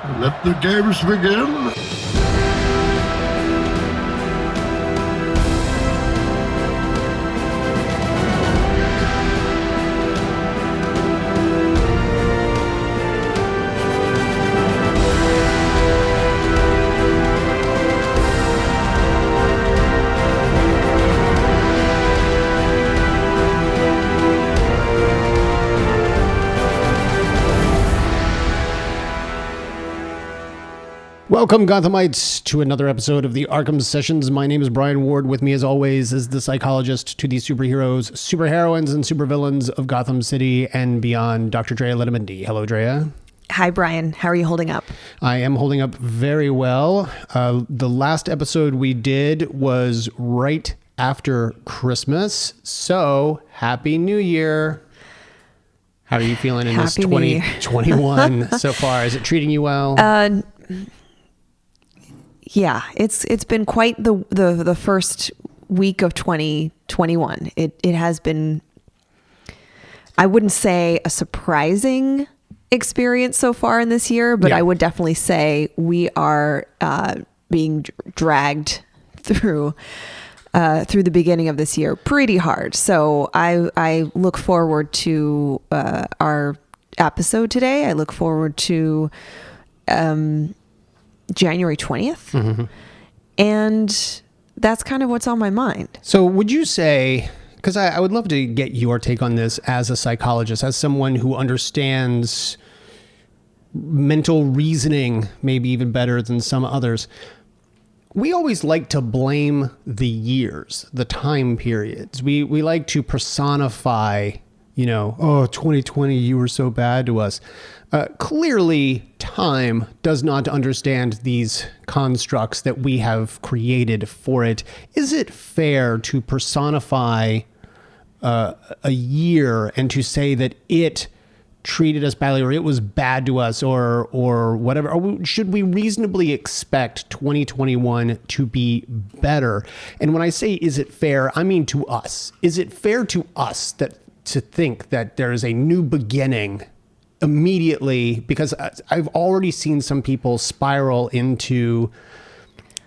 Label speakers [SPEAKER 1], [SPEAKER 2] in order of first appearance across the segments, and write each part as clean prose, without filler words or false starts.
[SPEAKER 1] Let the games begin.
[SPEAKER 2] Welcome, Gothamites, to another episode of the Arkham Sessions. My name is Brian Ward. With me, as always, is the psychologist to the superheroes, superheroines, and supervillains of Gotham City and beyond, Dr. Drea Letterman. Hello, Drea.
[SPEAKER 3] Hi, Brian. How are you holding up?
[SPEAKER 2] I am holding up very well. The last episode we did was right after Christmas, so Happy New Year. How are you feeling in this 2021 so far? Is it treating you well?
[SPEAKER 3] Yeah, it's been quite the first week of 2021. It has been, I wouldn't say a surprising experience so far in this year, but yeah. I would definitely say we are being dragged through the beginning of this year pretty hard. So I look forward to our episode today. I look forward to January 20th. Mm-hmm. And that's kind of what's on my mind.
[SPEAKER 2] So would you say, because I would love to get your take on this as a psychologist, as someone who understands mental reasoning maybe even better than some others, we always like to blame the years, the time periods. We like to personify, 2020, you were so bad to us. Clearly, time does not understand these constructs that we have created for it. Is it fair to personify a year and to say that it treated us badly, or it was bad to us, or whatever? Or should we reasonably expect 2021 to be better? And when I say is it fair, I mean to us. Is it fair to us to think that there is a new beginning immediately? Because I've already seen some people spiral into,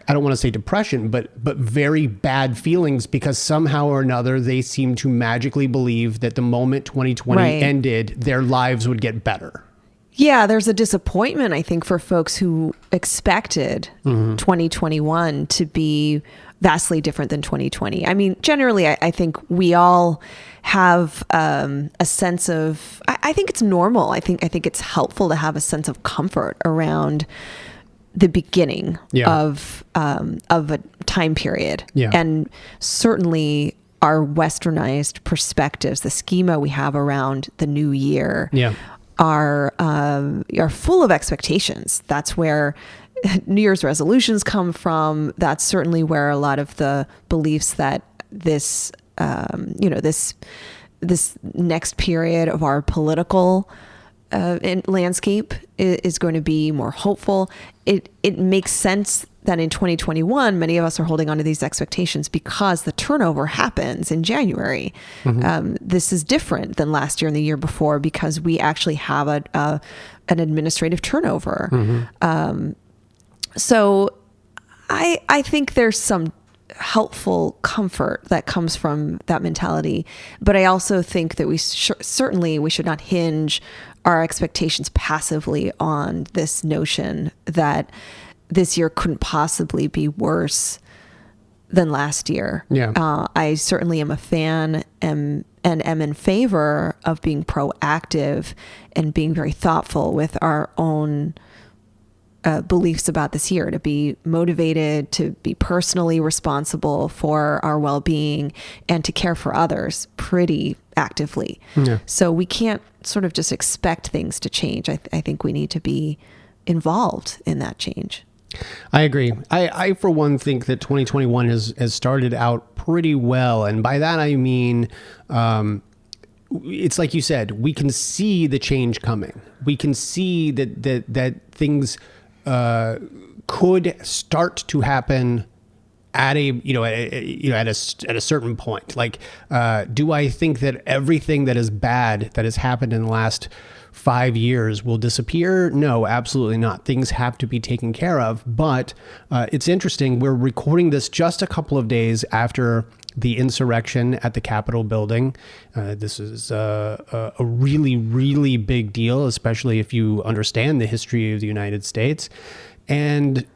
[SPEAKER 2] I don't want to say depression, but very bad feelings, because somehow or another they seem to magically believe that the moment 2020 ended, their lives would get better.
[SPEAKER 3] Yeah, there's a disappointment, I think, for folks who expected 2021 to be vastly different than 2020. I mean, generally, I think we all have a sense of, I think it's normal. I think it's helpful to have a sense of comfort around the beginning of a time period. Yeah. And certainly our westernized perspectives, the schema we have around the new year are full of expectations. That's where New Year's resolutions come from. That's certainly where a lot of the beliefs that this next period of our political landscape is going to be more hopeful. It makes sense that in 2021, many of us are holding on to these expectations because the turnover happens in January. Mm-hmm. This is different than last year and the year before because we actually have an administrative turnover. Mm-hmm. So I think there's some helpful comfort that comes from that mentality. But I also think that we should not hinge our expectations passively on this notion that this year couldn't possibly be worse than last year. Yeah. I certainly am a fan and am in favor of being proactive and being very thoughtful with our own beliefs about this year, to be motivated, to be personally responsible for our well-being, and to care for others pretty actively. Yeah. So we can't sort of just expect things to change. I think we need to be involved in that change.
[SPEAKER 2] I agree. I for one, think that 2021 has started out pretty well. And by that, I mean, it's like you said, we can see the change coming. We can see that things could start to happen at a certain point. Like, do I think that everything that is bad that has happened in the last 5 years will disappear. No, absolutely not. Things have to be taken care of. But it's interesting. We're recording this just a couple of days after the insurrection at the Capitol building. This is a really, really big deal, especially if you understand the history of the United States. And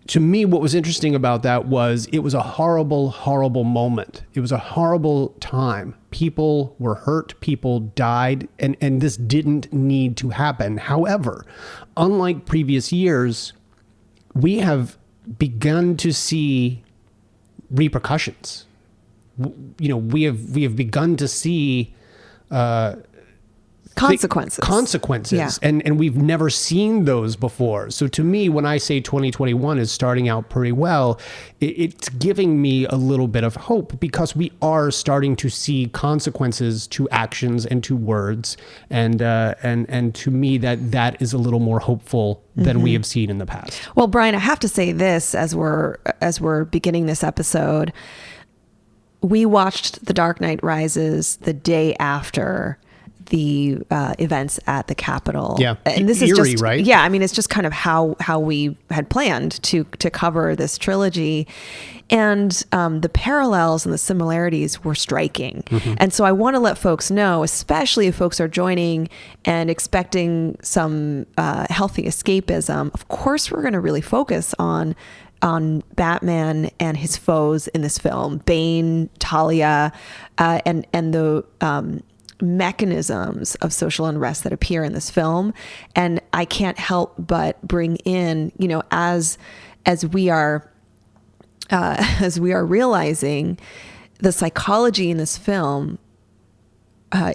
[SPEAKER 2] to me, what was interesting about that was it was a horrible, horrible moment. It was a horrible time. People were hurt, people died, and this didn't need to happen. However, unlike previous years, we have begun to see repercussions. We have begun to see consequences.
[SPEAKER 3] Yeah.
[SPEAKER 2] And we've never seen those before. So to me, when I say 2021 is starting out pretty well, it's giving me a little bit of hope, because we are starting to see consequences to actions and to words. And to me, that is a little more hopeful than we have seen in the past.
[SPEAKER 3] Well, Brian, I have to say this as we're beginning this episode. We watched The Dark Knight Rises the day after the events at the Capitol.
[SPEAKER 2] Yeah.
[SPEAKER 3] And this
[SPEAKER 2] Eerie,
[SPEAKER 3] is just,
[SPEAKER 2] right?
[SPEAKER 3] Yeah. I mean, it's just kind of how we had planned to cover this trilogy. And the parallels and the similarities were striking. Mm-hmm. And so I want to let folks know, especially if folks are joining and expecting some healthy escapism, of course, we're going to really focus on Batman and his foes in this film, Bane, Talia, and the mechanisms of social unrest that appear in this film. And I can't help but bring in, as we are realizing, the psychology in this film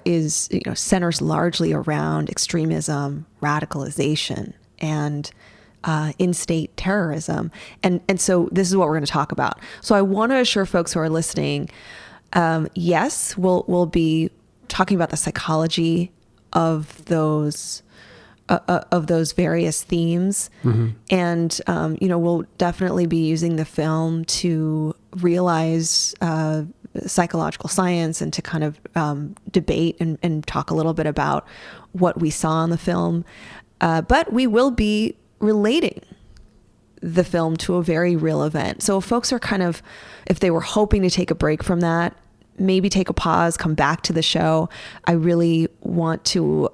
[SPEAKER 3] is centers largely around extremism, radicalization, and in-state terrorism. And so this is what we're going to talk about. So I want to assure folks who are listening, yes, we'll be talking about the psychology of those various themes. Mm-hmm. And, we'll definitely be using the film to realize psychological science and to kind of debate and talk a little bit about what we saw in the film. But we will be relating the film to a very real event. So if folks are if they were hoping to take a break from that, maybe take a pause, come back to the show. I really want to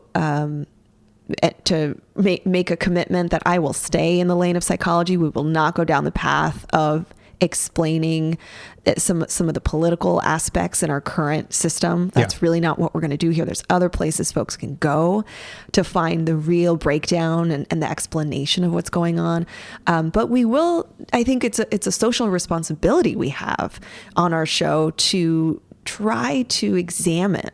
[SPEAKER 3] make a commitment that I will stay in the lane of psychology. We will not go down the path of explaining some of the political aspects in our current system. That's really not what we're going to do here. There's other places folks can go to find the real breakdown and the explanation of what's going on. But we will, I think it's a social responsibility we have on our show to try to examine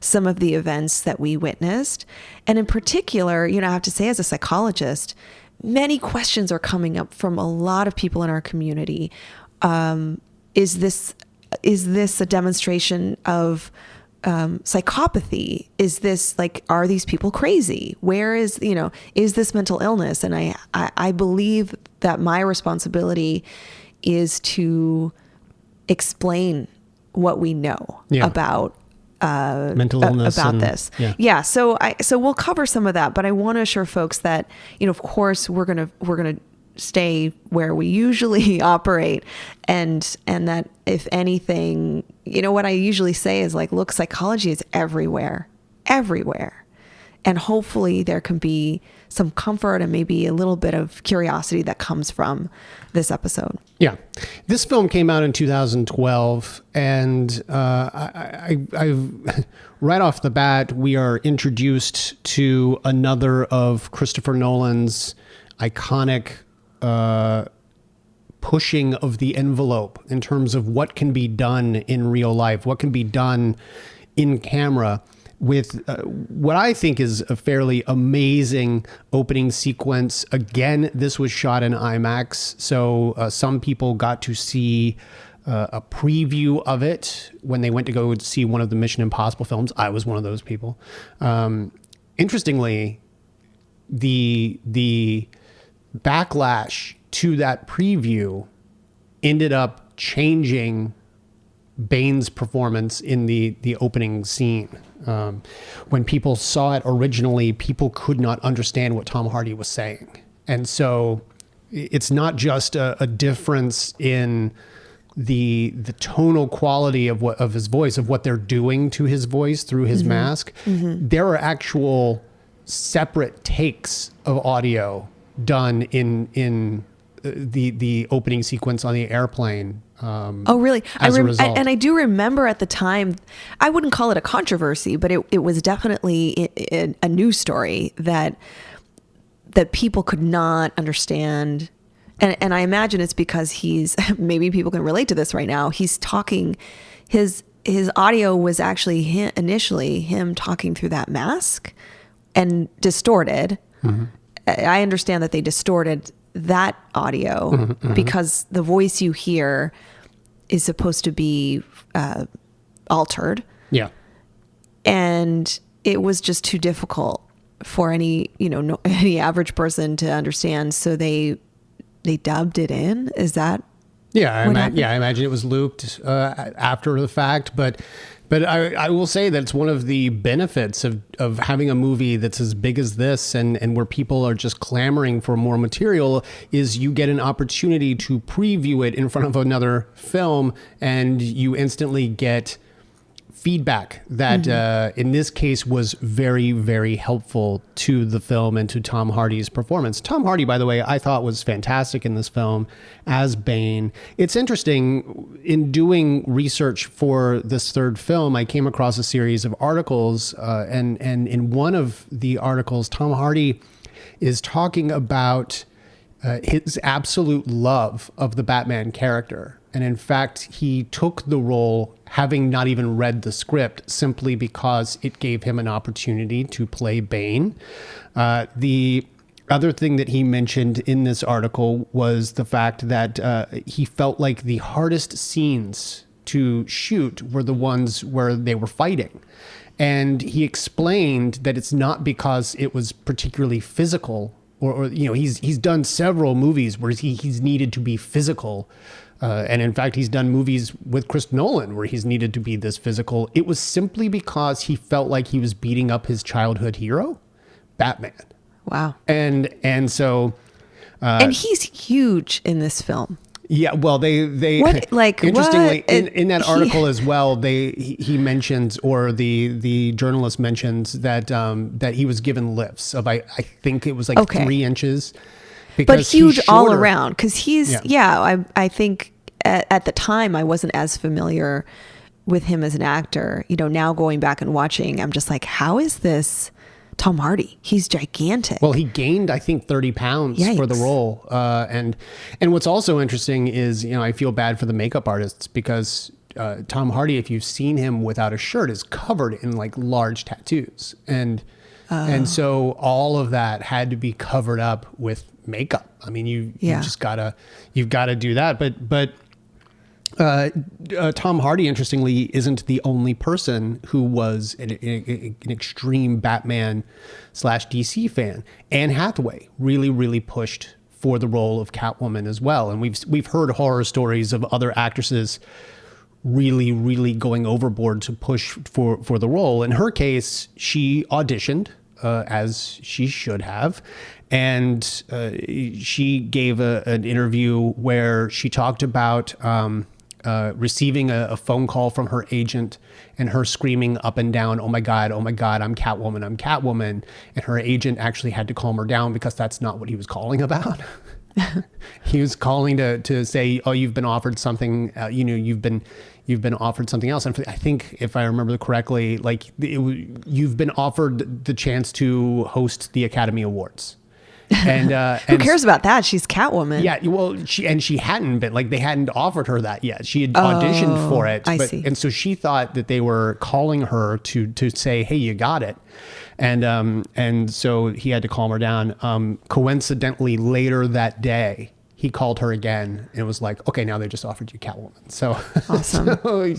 [SPEAKER 3] some of the events that we witnessed. And in particular, I have to say, as a psychologist, many questions are coming up from a lot of people in our community. Is this a demonstration of psychopathy? Is this are these people crazy? Where is this mental illness? And I believe that my responsibility is to explain what we know about
[SPEAKER 2] mental illness
[SPEAKER 3] about this. Yeah. So we'll cover some of that, but I want to assure folks that, of course we're going to stay where we usually operate. And that if anything, what I usually say is look, psychology is everywhere. And hopefully there can be some comfort and maybe a little bit of curiosity that comes from this episode.
[SPEAKER 2] Yeah. This film came out in 2012, and I right off the bat, we are introduced to another of Christopher Nolan's iconic pushing of the envelope in terms of what can be done in real life, what can be done in camera, with what I think is a fairly amazing opening sequence. Again, this was shot in IMAX, so some people got to see a preview of it when they went to go see one of the Mission Impossible films. I was one of those people. Interestingly, the backlash to that preview ended up changing Bane's performance in the opening scene. When people saw it originally, people could not understand what Tom Hardy was saying. And so it's not just a difference in the tonal quality of his voice, of what they're doing to his voice through his mask. There are actual separate takes of audio done in the opening sequence on the airplane.
[SPEAKER 3] Oh, really?
[SPEAKER 2] As a result.
[SPEAKER 3] And I do remember at the time, I wouldn't call it a controversy, but it was definitely a news story that people could not understand. And I imagine it's because maybe people can relate to this right now. He's talking, his audio was actually initially him talking through that mask and distorted. I understand that they distorted that audio because the voice you hear is supposed to be altered. Yeah. And it was just too difficult for any average person to understand. So they dubbed it in. Is that? Yeah. I
[SPEAKER 2] imagine it was looped after the fact, but I will say that it's one of the benefits of having a movie that's as big as this and where people are just clamoring for more material is you get an opportunity to preview it in front of another film and you instantly get feedback that in this case was very, very helpful to the film and to Tom Hardy's performance. Tom Hardy, by the way, I thought was fantastic in this film as Bane. It's interesting, in doing research for this third film, I came across a series of articles and in one of the articles, Tom Hardy is talking about his absolute love of the Batman character. And in fact, he took the role having not even read the script simply because it gave him an opportunity to play Bane. The other thing that he mentioned in this article was the fact that he felt like the hardest scenes to shoot were the ones where they were fighting. And he explained that it's not because it was particularly physical or he's done several movies where he's needed to be physical. And in fact, he's done movies with Chris Nolan where he's needed to be this physical. It was simply because he felt like he was beating up his childhood hero, Batman.
[SPEAKER 3] Wow.
[SPEAKER 2] And so...
[SPEAKER 3] and he's huge in this film.
[SPEAKER 2] Yeah, well, they interestingly in that article as well, he mentions, or the journalist mentions that he was given lifts of I think it was like 3 inches.
[SPEAKER 3] But huge all around because I think at the time I wasn't as familiar with him as an actor. Now going back and watching, I'm just like, how is this Tom Hardy? He's gigantic.
[SPEAKER 2] Well, he gained, I think, 30 pounds for the role. And what's also interesting is, I feel bad for the makeup artists because Tom Hardy, if you've seen him without a shirt, is covered in like large tattoos. And so all of that had to be covered up with makeup. I mean, you've got to do that. But Tom Hardy, interestingly, isn't the only person who was an extreme Batman / DC fan. Anne Hathaway really, really pushed for the role of Catwoman as well. And we've heard horror stories of other actresses really, really going overboard to push for the role. In her case, she auditioned as she should have. And she gave an interview where she talked about receiving a phone call from her agent and her screaming up and down, oh my God, I'm Catwoman. And her agent actually had to calm her down because that's not what he was calling about. He was calling to say, oh, you've been offered something, you've been offered something else. And I think if I remember correctly, like you've been offered the chance to host the Academy Awards. And
[SPEAKER 3] who cares about that? She's Catwoman.
[SPEAKER 2] Yeah, well, she hadn't been, like, they hadn't offered her that yet. She had auditioned for it.
[SPEAKER 3] I see.
[SPEAKER 2] And so she thought that they were calling her to say, hey, you got it. And so he had to calm her down. Coincidentally, later that day, he called her again and was like, okay, now they just offered you Catwoman. So
[SPEAKER 3] awesome.
[SPEAKER 2] So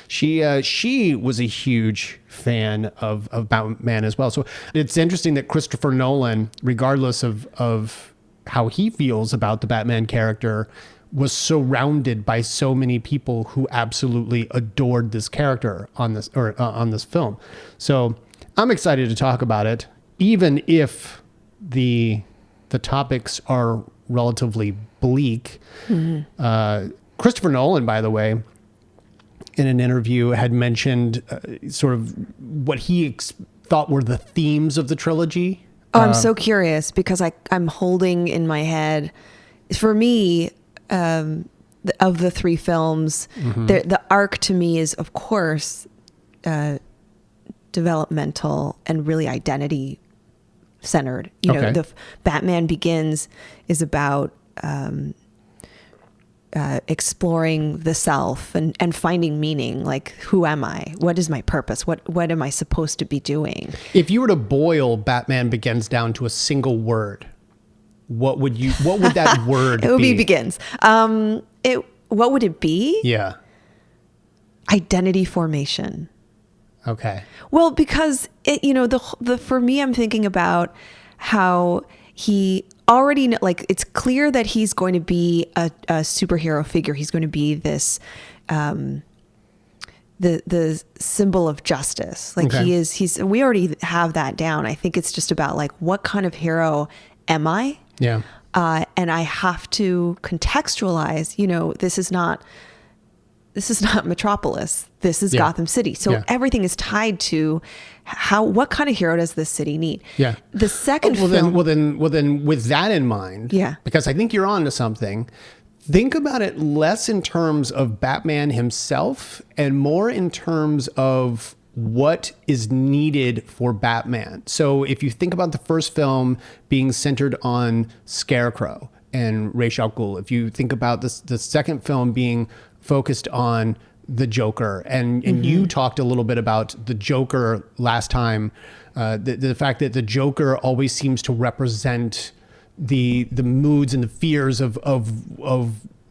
[SPEAKER 2] she was a huge fan of Batman as well. So it's interesting that Christopher Nolan, regardless of how he feels about the Batman character, was surrounded by so many people who absolutely adored this character on this film. So I'm excited to talk about it, even if the topics are relatively bleak. Christopher Nolan, by the way, in an interview had mentioned sort of what he thought were the themes of the trilogy.
[SPEAKER 3] Oh, I'm so curious because I'm holding in my head, for me, of the three films, the arc to me is, of course, developmental and really identity centered. You know, the Batman Begins is about exploring the self and finding meaning. Like, who am I? What is my purpose? What am I supposed to be doing?
[SPEAKER 2] If you were to boil Batman Begins down to a single word, what would that word be?
[SPEAKER 3] It would be begins. What would it be?
[SPEAKER 2] Yeah.
[SPEAKER 3] Identity formation.
[SPEAKER 2] Okay.
[SPEAKER 3] Well, because for me, I'm thinking about how he already like it's clear that he's going to be a superhero figure. He's going to be this the symbol of justice. Like he's we already have that down. I think it's just about like, what kind of hero am I?
[SPEAKER 2] Yeah.
[SPEAKER 3] And I have to contextualize, this is not Metropolis. This is Gotham City. So everything is tied to what kind of hero does this city need? Yeah. The second film.
[SPEAKER 2] Well, then, with that in mind.
[SPEAKER 3] Yeah.
[SPEAKER 2] Because I think you're on to something. Think about it less in terms of Batman himself and more in terms of what is needed for Batman. So if you think about the first film being centered on Scarecrow and Ra's al Ghul, if you think about the second film being focused on the Joker, and you talked a little bit about the Joker last time, the fact that the Joker always seems to represent the moods and the fears of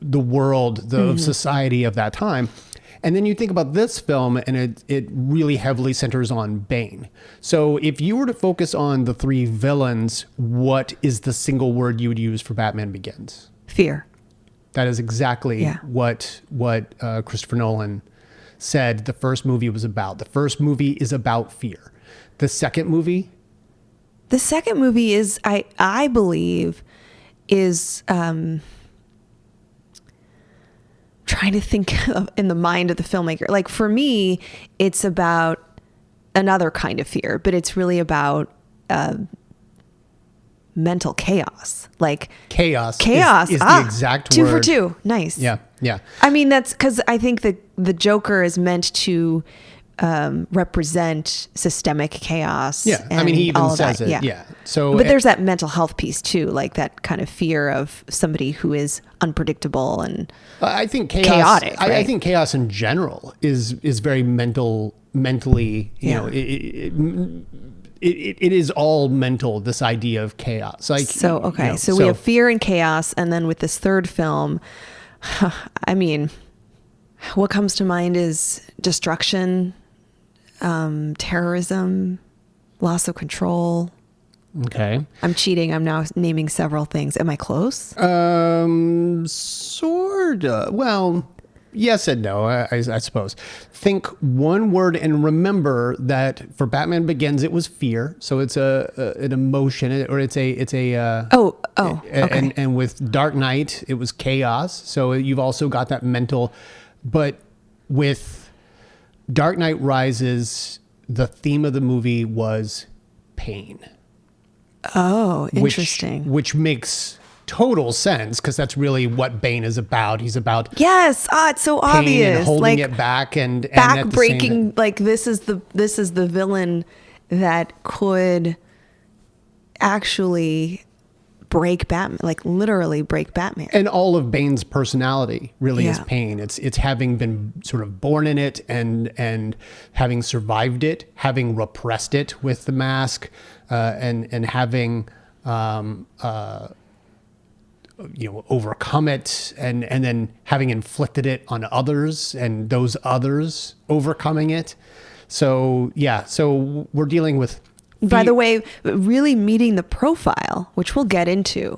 [SPEAKER 2] the world, of society of that time. And then you think about this film, and it really heavily centers on Bane. So if you were to focus on the three villains, what is the single word you would use for Batman Begins?
[SPEAKER 3] Fear.
[SPEAKER 2] That is exactly what Christopher Nolan said the first movie was about. The first movie is about fear. The second movie
[SPEAKER 3] is, I believe, is trying to think of in the mind of the filmmaker. Like, for me, it's about another kind of fear, but it's really about mental chaos. Like chaos is the exact 2
[SPEAKER 2] word.
[SPEAKER 3] 2 for 2. Nice.
[SPEAKER 2] Yeah.
[SPEAKER 3] I mean, that's because I think the Joker is meant to represent systemic chaos.
[SPEAKER 2] Yeah. I mean, he even says it. Yeah. So,
[SPEAKER 3] but there's that mental health piece too, like that kind of fear of somebody who is unpredictable and
[SPEAKER 2] I think
[SPEAKER 3] chaotic. Right?
[SPEAKER 2] I think chaos in general is very mentally, it is all mental, this idea of chaos. Like,
[SPEAKER 3] so we have fear and chaos. And then with this third film, I mean, what comes to mind is destruction, terrorism, loss of control.
[SPEAKER 2] Okay.
[SPEAKER 3] I'm cheating. I'm now naming several things. Am I close?
[SPEAKER 2] Sorta. Well, yes and no, I suppose. Think one word and remember that for Batman Begins, it was fear. So it's an emotion, or it's a.
[SPEAKER 3] Okay.
[SPEAKER 2] And with Dark Knight, it was chaos. So you've also got that mental, but with Dark Knight Rises, the theme of the movie was pain.
[SPEAKER 3] Oh, interesting.
[SPEAKER 2] Which makes total sense because that's really what Bane is about. He's about
[SPEAKER 3] it's so
[SPEAKER 2] pain
[SPEAKER 3] obvious,
[SPEAKER 2] and holding
[SPEAKER 3] like
[SPEAKER 2] it back and
[SPEAKER 3] back breaking. Like this is the villain that could actually break Batman, like literally break Batman.
[SPEAKER 2] And all of Bane's personality really is pain. It's having been sort of born in it and having survived it, having repressed it with the mask, and having overcome it and then having inflicted it on others and those others overcoming it. So we're dealing with,
[SPEAKER 3] by the way, really meeting the profile, which we'll get into,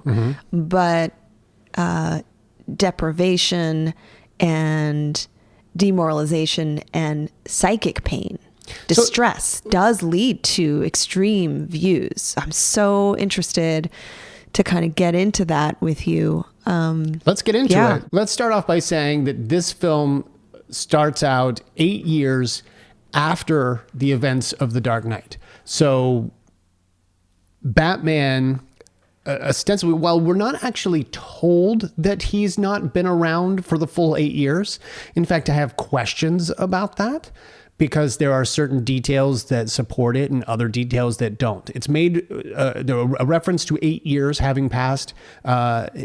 [SPEAKER 3] but deprivation and demoralization and psychic pain. Distress does lead to extreme views. I'm so interested to kind of get into that with you.
[SPEAKER 2] Let's get into it. Let's start off by saying that this film starts out 8 years after the events of The Dark Knight. So Batman, ostensibly, while we're not actually told that he's not been around for the full 8 years, in fact, I have questions about that, because there are certain details that support it and other details that don't. It's made a reference to 8 years having passed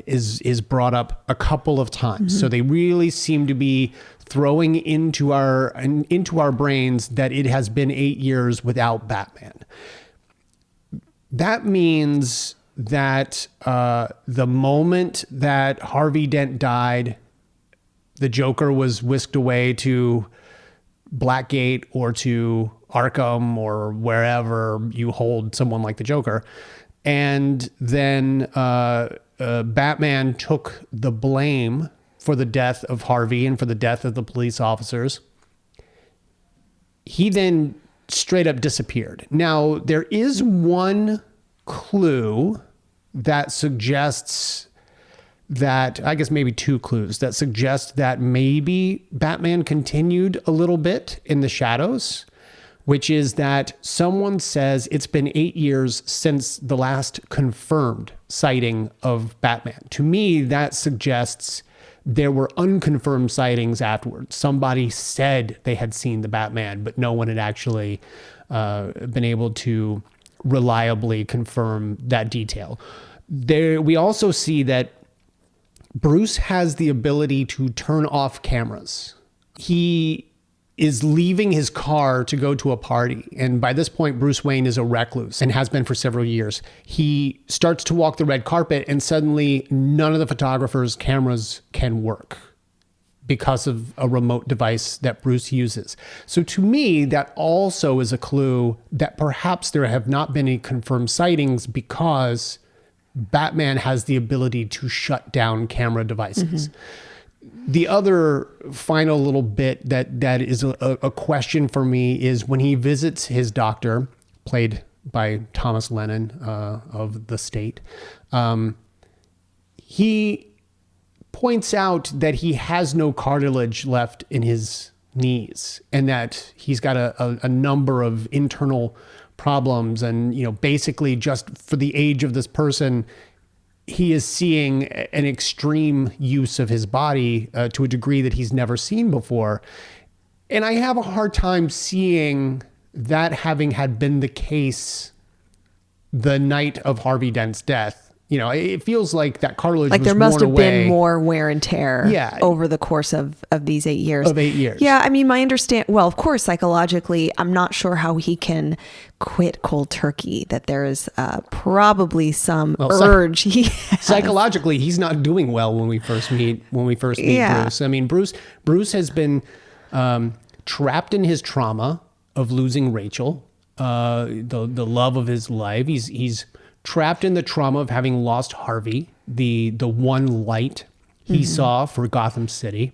[SPEAKER 2] is brought up a couple of times. Mm-hmm. So they really seem to be throwing into our brains that it has been 8 years without Batman. That means that the moment that Harvey Dent died, the Joker was whisked away to Blackgate or to Arkham or wherever you hold someone like the Joker. And then Batman took the blame for the death of Harvey and for the death of the police officers. He then straight up disappeared. Now, there is one clue that suggests that, I guess maybe two clues that suggest that maybe Batman continued a little bit in the shadows, which is that someone says it's been 8 years since the last confirmed sighting of Batman. To me, that suggests there were unconfirmed sightings afterwards. Somebody said they had seen the Batman, but no one had actually been able to reliably confirm that detail. We also see that Bruce has the ability to turn off cameras. He is leaving his car to go to a party. And by this point, Bruce Wayne is a recluse and has been for several years. He starts to walk the red carpet and suddenly none of the photographer's cameras can work because of a remote device that Bruce uses. So to me, that also is a clue that perhaps there have not been any confirmed sightings because Batman has the ability to shut down camera devices. Mm-hmm. The other final little bit that is a question for me is when he visits his doctor, played by Thomas Lennon of The State, he points out that he has no cartilage left in his knees and that he's got a number of internal problems. And, basically just for the age of this person, he is seeing an extreme use of his body to a degree that he's never seen before. And I have a hard time seeing that having had been the case the night of Harvey Dent's death. It feels like that cartilage was
[SPEAKER 3] there must have
[SPEAKER 2] away.
[SPEAKER 3] been more wear and tear over the course of these 8 years.
[SPEAKER 2] Of 8 years.
[SPEAKER 3] Yeah, I mean, well, of course, psychologically, I'm not sure how he can quit cold turkey, that there is probably some urge he has.
[SPEAKER 2] Psychologically, he's not doing well when we first meet Bruce. I mean, Bruce has been trapped in his trauma of losing Rachel, the love of his life. He's trapped in the trauma of having lost Harvey, the one light he saw for Gotham City.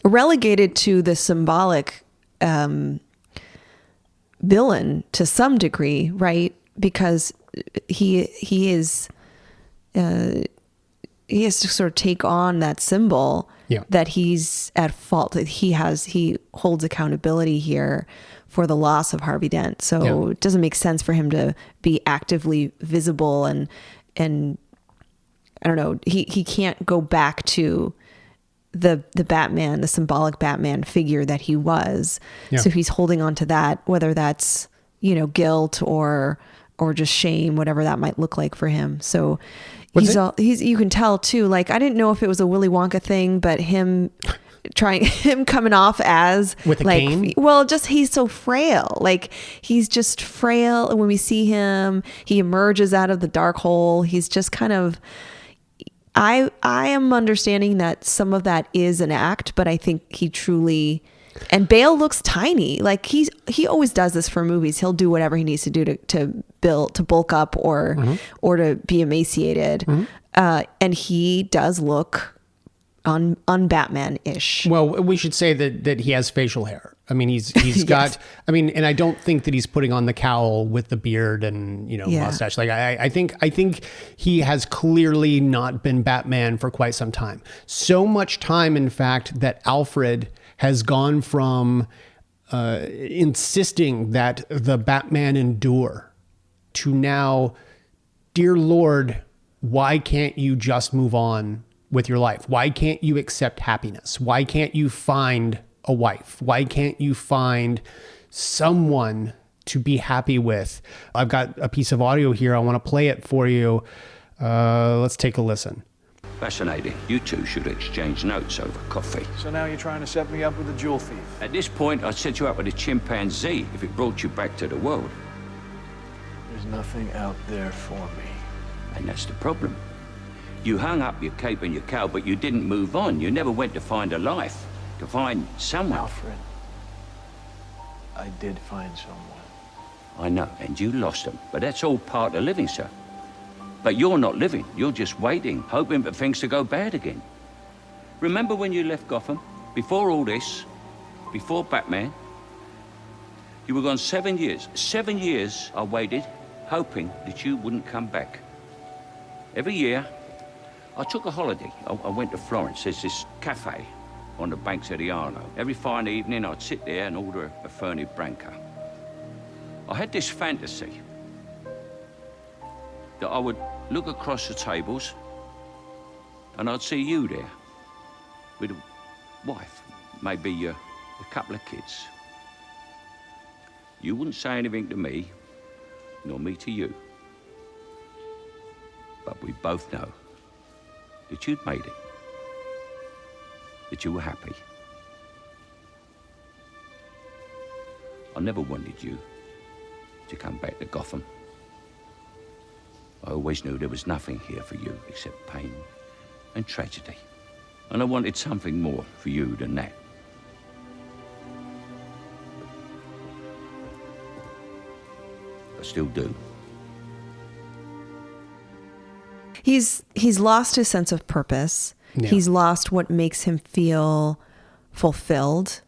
[SPEAKER 3] Relegated to the symbolic villain to some degree, right? Because he has to sort of take on that symbol that he's at fault. That he holds accountability here for the loss of Harvey Dent. So it doesn't make sense for him to be actively visible and I don't know, he can't go back to the Batman, the symbolic Batman figure that he was. Yeah. So he's holding on to that, whether that's, guilt or just shame, whatever that might look like for him. So you can tell too, like, I didn't know if it was a Willy Wonka thing, but him coming off as
[SPEAKER 2] with a cane?
[SPEAKER 3] Well, just he's so frail. Like, he's just frail. And when we see him, he emerges out of the dark hole. He's just kind of, I am understanding that some of that is an act, but I think he truly And Bale looks tiny. Like he always does this for movies. He'll do whatever he needs to do to bulk up or to be emaciated. And he does look un-Batman-ish.
[SPEAKER 2] Well, we should say that he has facial hair. I mean, he's
[SPEAKER 3] Yes.
[SPEAKER 2] got. I mean, and I don't think that he's putting on the cowl with the beard and
[SPEAKER 3] Yeah.
[SPEAKER 2] mustache. Like I think he has clearly not been Batman for quite some time. So much time, in fact, that Alfred has gone from insisting that the Batman endure to now, dear Lord, why can't you just move on with your life? Why can't you accept happiness? Why can't you find a wife? Why can't you find someone to be happy with? I've got a piece of audio here. I want to play it for you. Let's take a listen.
[SPEAKER 4] Fascinating. You two should exchange notes over coffee.
[SPEAKER 5] So now you're trying to set me up with a jewel thief.
[SPEAKER 4] At this point, I'd set you up with a chimpanzee if it brought you back to the world.
[SPEAKER 5] There's nothing out there for me.
[SPEAKER 4] And that's the problem. You hung up your cape and your cowl, but you didn't move on. You never went to find a life, to find someone.
[SPEAKER 5] Alfred, I did find someone.
[SPEAKER 4] I know, and you lost them. But that's all part of living, sir. But you're not living. You're just waiting, hoping for things to go bad again. Remember when you left Gotham? Before all this, before Batman? You were gone 7 years. 7 years I waited, hoping that you wouldn't come back. Every year, I took a holiday. I went to Florence. There's this cafe on the banks of the Arno. Every fine evening, I'd sit there and order a Fernet Branca. I had this fantasy that I would look across the tables and I'd see you there with a wife, maybe a couple of kids. You wouldn't say anything to me, nor me to you. But we both know that you'd made it, that you were happy. I never wanted you to come back to Gotham. I always knew there was nothing here for you except pain and tragedy. And I wanted something more for you than that. I still do.
[SPEAKER 3] He's lost his sense of purpose.
[SPEAKER 2] Yeah.
[SPEAKER 3] He's lost what makes him feel fulfilled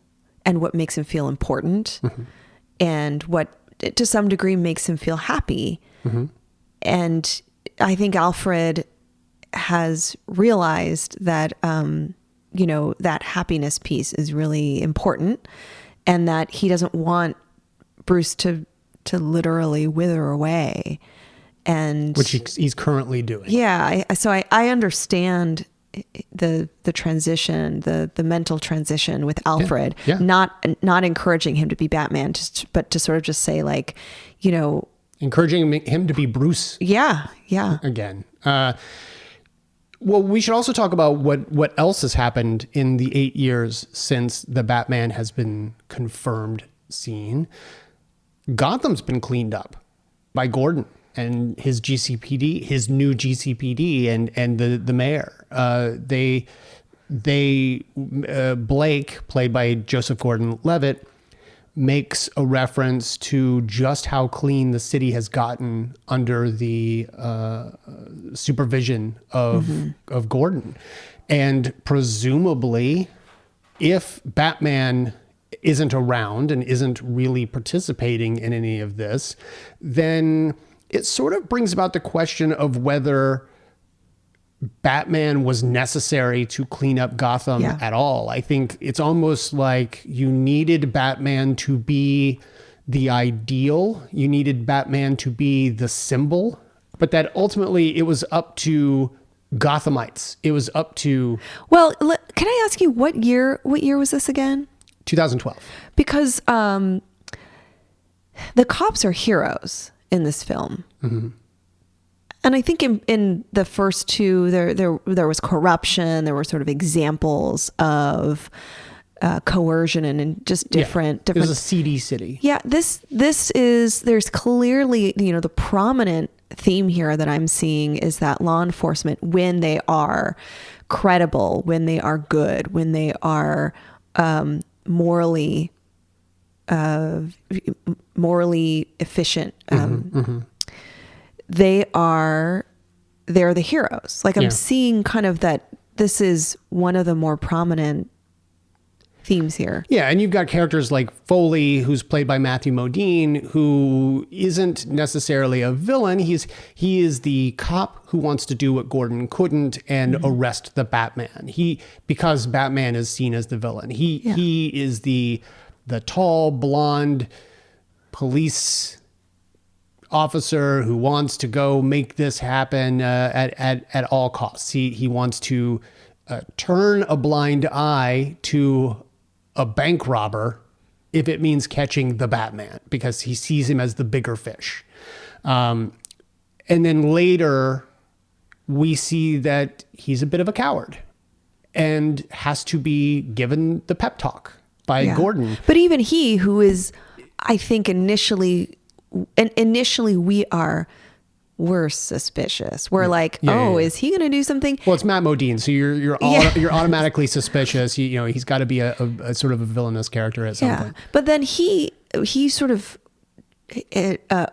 [SPEAKER 3] and what makes him feel important and what to some degree makes him feel happy. And I think Alfred has realized that, that happiness piece is really important and that he doesn't want Bruce to literally wither away. And
[SPEAKER 2] Which he's currently doing.
[SPEAKER 3] yeah, so I understand the transition, the mental transition with Alfred,
[SPEAKER 2] Yeah.
[SPEAKER 3] not encouraging him to be Batman, but to sort of just say like,
[SPEAKER 2] Encouraging him to be Bruce
[SPEAKER 3] yeah.
[SPEAKER 2] again. Well, we should also talk about what else has happened in the 8 years since the Batman has been confirmed seen. Gotham's been cleaned up by Gordon and his GCPD, his new GCPD, and the mayor. Blake, played by Joseph Gordon-Levitt, makes a reference to just how clean the city has gotten under the supervision of Gordon, and presumably, if Batman isn't around and isn't really participating in any of this, then it sort of brings about the question of whether Batman was necessary to clean up Gotham at all. I think it's almost like you needed Batman to be the ideal. You needed Batman to be the symbol, but that ultimately it was up to Gothamites. It was up to...
[SPEAKER 3] Well, can I ask you what year was this again?
[SPEAKER 2] 2012.
[SPEAKER 3] Because the cops are heroes in this film. And I think in the first two, there was corruption. There were sort of examples of coercion and just different.
[SPEAKER 2] It was a seedy city.
[SPEAKER 3] Yeah, there's clearly, the prominent theme here that I'm seeing is that law enforcement, when they are credible, when they are good, when they are morally efficient. They're the heroes. Like I'm seeing kind of that this is one of the more prominent themes here.
[SPEAKER 2] Yeah, and you've got characters like Foley, who's played by Matthew Modine, who isn't necessarily a villain. He is the cop who wants to do what Gordon couldn't and arrest the Batman. Because Batman is seen as the villain. He is the tall, blonde police officer who wants to go make this happen at all costs. He wants to turn a blind eye to a bank robber if it means catching the Batman, because he sees him as the bigger fish. And then later we see that he's a bit of a coward and has to be given the pep talk by Gordon.
[SPEAKER 3] But even he, who is, I think initially we're suspicious. We're is he going to do something?
[SPEAKER 2] Well, it's Matt Modine, so you're automatically suspicious. He's got to be a sort of a villainous character at some point.
[SPEAKER 3] But then he sort of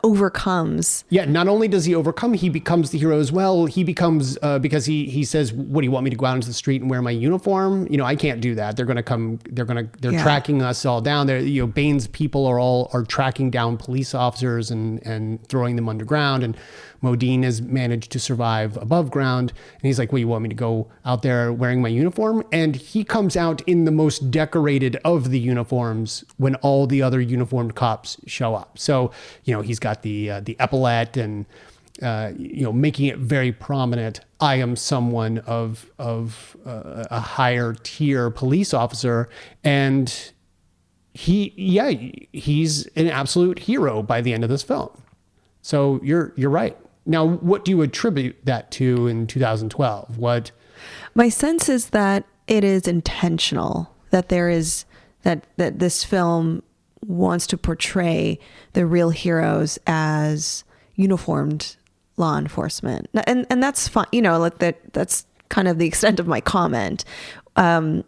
[SPEAKER 3] overcomes.
[SPEAKER 2] Yeah, not only does he overcome, he becomes the hero as well. He becomes because he says, "What do you want me to go out into the street and wear my uniform? I can't do that. They're going to come. They're tracking us all down. They're Bane's people are tracking down police officers and throwing them underground. And Modine has managed to survive above ground. And he's like, "Well, you want me to go out there wearing my uniform?" And he comes out in the most decorated of the uniforms when all the other uniformed cops show up. So, he's got the epaulette and, making it very prominent. I am someone of a higher tier police officer. And he's an absolute hero by the end of this film. So you're right. Now, what do you attribute that to in 2012? What?
[SPEAKER 3] My sense is that it is intentional, that there is that this film wants to portray the real heroes as uniformed law enforcement. And that's fine. That's kind of the extent of my comment. And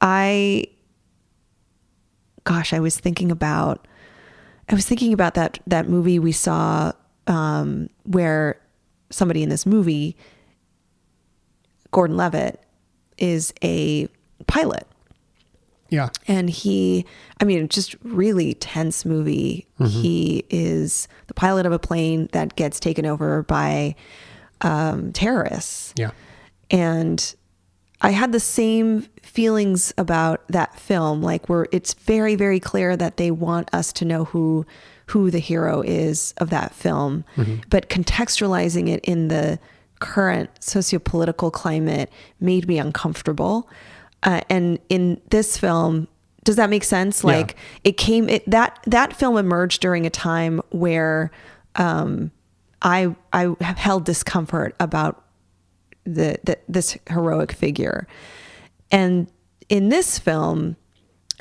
[SPEAKER 3] I was thinking about that movie we saw, where somebody in this movie, Gordon Levitt, is a pilot.
[SPEAKER 2] Yeah.
[SPEAKER 3] And just really tense movie. He is the pilot of a plane that gets taken over by terrorists.
[SPEAKER 2] Yeah.
[SPEAKER 3] And I had the same feelings about that film, where it's very, very clear that they want us to know who the hero is of that film, but contextualizing it in the current sociopolitical climate made me uncomfortable. And in this film, does that make sense? That film emerged during a time where I have held discomfort about this heroic figure. And in this film,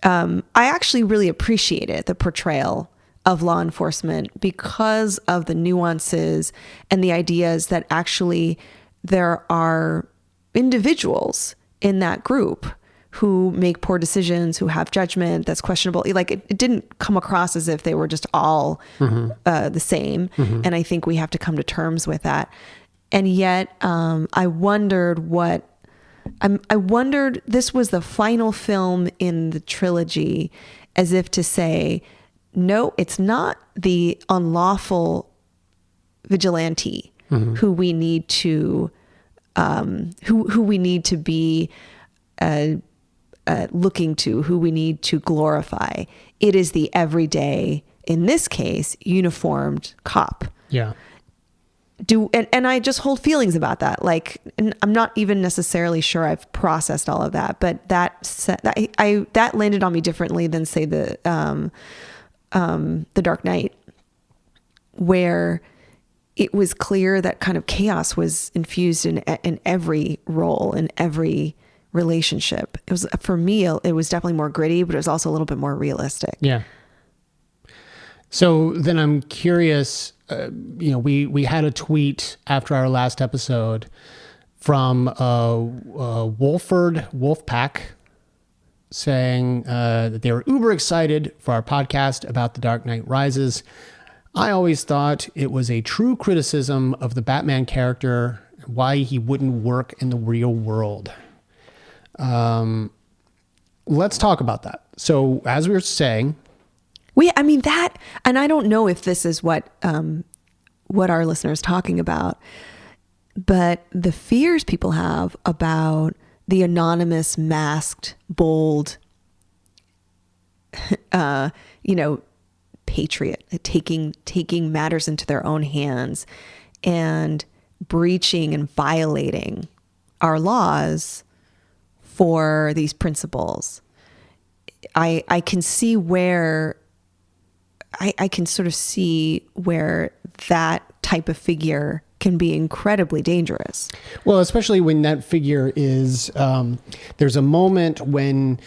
[SPEAKER 3] I actually really appreciated the portrayal of law enforcement because of the nuances and the ideas that actually there are individuals in that group who make poor decisions, who have judgment that's questionable. It didn't come across as if they were just all the same. And I think we have to come to terms with that. And yet I wondered this was the final film in the trilogy, as if to say, no, it's not the unlawful vigilante who we need to who we need to be looking to, who we need to glorify. It is the everyday, in this case, uniformed cop.
[SPEAKER 2] Yeah.
[SPEAKER 3] And I just hold feelings about that. And I'm not even necessarily sure I've processed all of that, but that landed on me differently than, say, the Dark Knight, where it was clear that kind of chaos was infused in every role, in every relationship. It was, for me, it was definitely more gritty, but it was also a little bit more realistic.
[SPEAKER 2] Yeah. So then I'm curious, we had a tweet after our last episode from Wolfpack, saying that they were uber excited for our podcast about The Dark Knight Rises. I always thought it was a true criticism of the Batman character, why he wouldn't work in the real world. Let's talk about that. So as we were saying,
[SPEAKER 3] that, and I don't know if this is what our listeners talking about, but the fears people have about the anonymous, masked, bold, patriot taking matters into their own hands and breaching and violating our laws for these principles. I can see where I can sort of see where that type of figure can be incredibly dangerous.
[SPEAKER 2] Well, especially when that figure is, there's a moment when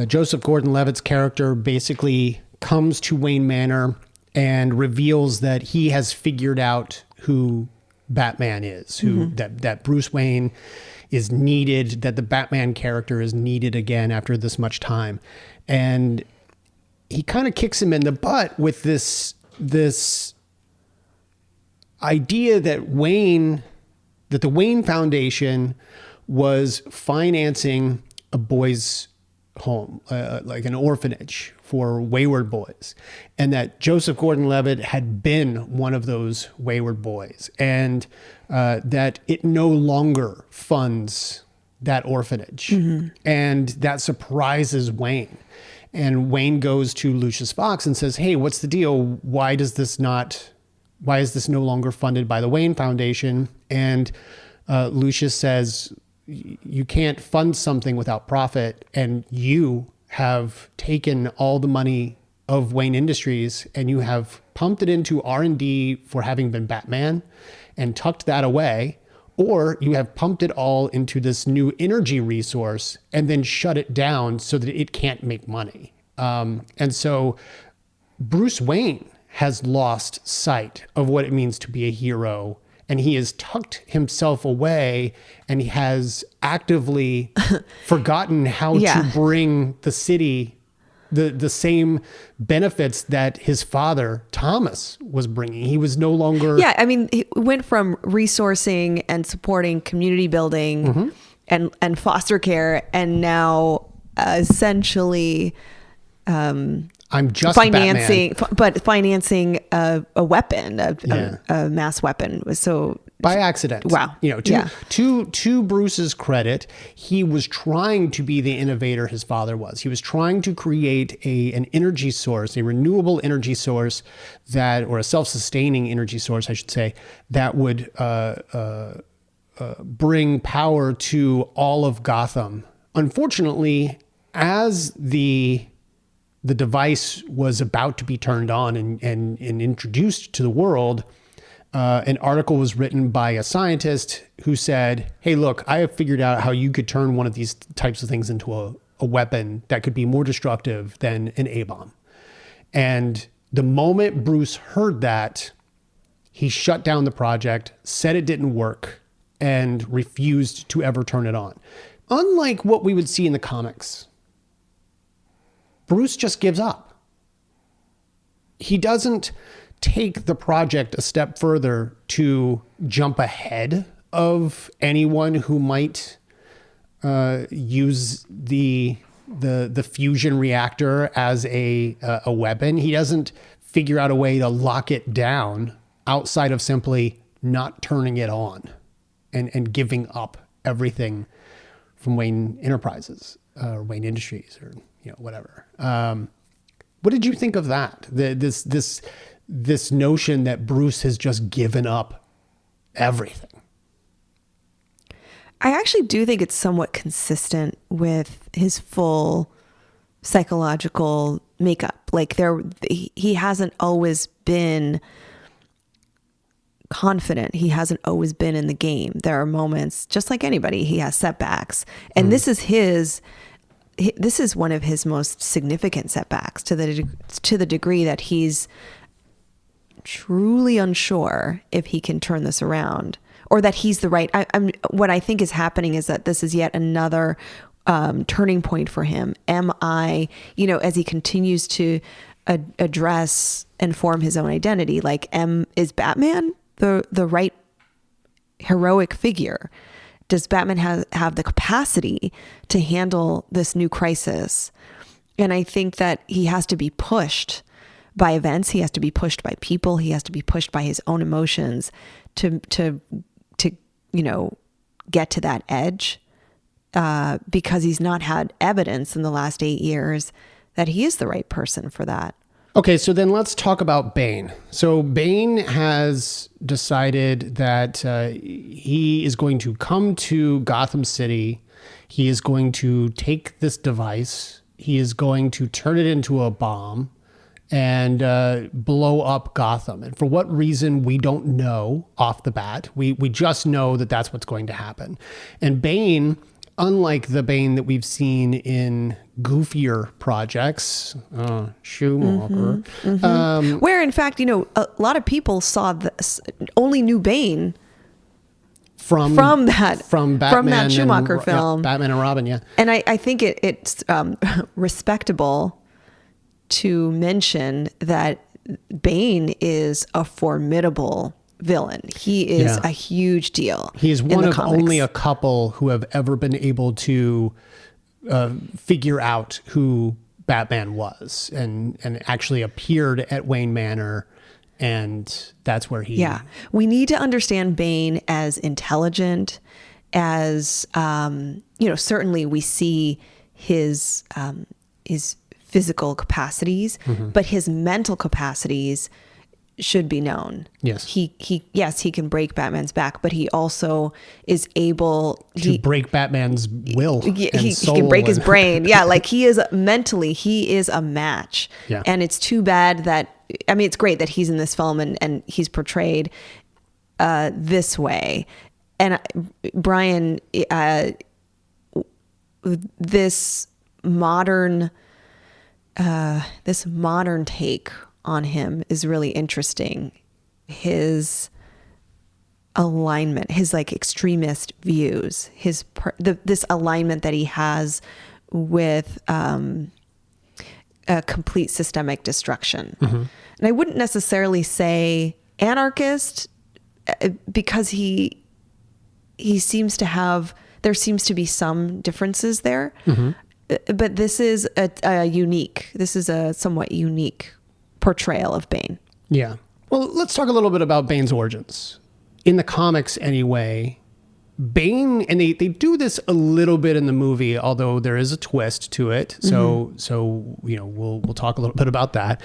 [SPEAKER 2] Joseph Gordon-Levitt's character basically comes to Wayne Manor and reveals that he has figured out who Batman is, who that Bruce Wayne is needed, that the Batman character is needed again after this much time. And he kind of kicks him in the butt with this idea that the Wayne Foundation was financing a boys' home, like an orphanage for wayward boys, and that Joseph Gordon-Levitt had been one of those wayward boys, and that it no longer funds that orphanage. And that surprises Wayne. And Wayne goes to Lucius Fox and says, hey, what's the deal? Why is this no longer funded by the Wayne Foundation? And Lucius says, you can't fund something without profit. And you have taken all the money of Wayne Industries and you have pumped it into R&D for having been Batman and tucked that away, or you have pumped it all into this new energy resource and then shut it down so that it can't make money. And so Bruce Wayne has lost sight of what it means to be a hero, and he has tucked himself away, and he has actively forgotten how to bring the city the same benefits that his father, Thomas, was bringing. He was no longer...
[SPEAKER 3] Yeah, I mean, he went from resourcing and supporting community building and foster care, and now essentially...
[SPEAKER 2] I'm just
[SPEAKER 3] financing,
[SPEAKER 2] Batman.
[SPEAKER 3] but financing a weapon, a mass weapon. So
[SPEAKER 2] by accident.
[SPEAKER 3] Wow.
[SPEAKER 2] To Bruce's credit, he was trying to be the innovator his father was. He was trying to create an energy source, a renewable energy source or a self-sustaining energy source, I should say, that would bring power to all of Gotham. Unfortunately, as the device was about to be turned on and introduced to the world, an article was written by a scientist who said, hey, look, I have figured out how you could turn one of these types of things into a weapon that could be more destructive than an A-bomb. And the moment Bruce heard that, he shut down the project, said it didn't work, and refused to ever turn it on. Unlike what we would see in the comics, Bruce just gives up. He doesn't take the project a step further to jump ahead of anyone who might use the fusion reactor as a weapon. He doesn't figure out a way to lock it down outside of simply not turning it on and giving up everything from Wayne Enterprises or Wayne Industries or whatever. What did you think of that? This notion that Bruce has just given up everything.
[SPEAKER 3] I actually do think it's somewhat consistent with his full psychological makeup. Like he hasn't always been confident. He hasn't always been in the game. There are moments, just like anybody, he has setbacks. And this is one of his most significant setbacks to the degree that he's truly unsure if he can turn this around or that he's the right. What I think is happening is that this is yet another turning point for him? Am I, as he continues to address and form his own identity, like, is Batman the right heroic figure? Does Batman have the capacity to handle this new crisis? And I think that he has to be pushed by events. He has to be pushed by people. He has to be pushed by his own emotions to get to that edge, because he's not had evidence in the last 8 years that he is the right person for that.
[SPEAKER 2] Okay, so then let's talk about Bane. So Bane has decided that he is going to come to Gotham City. He is going to take this device. He is going to turn it into a bomb and blow up Gotham. And for what reason, we don't know off the bat. We just know that that's what's going to happen. And Bane, unlike the Bane that we've seen in goofier projects, Schumacher,
[SPEAKER 3] where in fact, a lot of people saw this, only knew Bane from that Schumacher film,
[SPEAKER 2] Batman and Robin. Yeah.
[SPEAKER 3] And I think it's respectable to mention that Bane is a formidable villain. He is a huge deal.
[SPEAKER 2] He is one of only a couple who have ever been able to figure out who Batman was and actually appeared at Wayne Manor. And that's where he...
[SPEAKER 3] Yeah. We need to understand Bane as intelligent, as, certainly we see his physical capacities, but his mental capacities should be known.
[SPEAKER 2] Yes.
[SPEAKER 3] He can break Batman's back, but he also is able
[SPEAKER 2] to break Batman's will.
[SPEAKER 3] He can break his brain. Yeah. Like he is a match.
[SPEAKER 2] Yeah.
[SPEAKER 3] And it's too bad that, it's great that he's in this film and he's portrayed this way. And Brian, this modern take on him is really interesting. His alignment, his like extremist views, this alignment that he has with a complete systemic destruction. And I wouldn't necessarily say anarchist, because there seems to be some differences there. But this is a somewhat unique portrayal of Bane.
[SPEAKER 2] Yeah. Well, let's talk a little bit about Bane's origins. In the comics anyway, Bane, and they do this a little bit in the movie, although there is a twist to it. So we'll talk a little bit about that.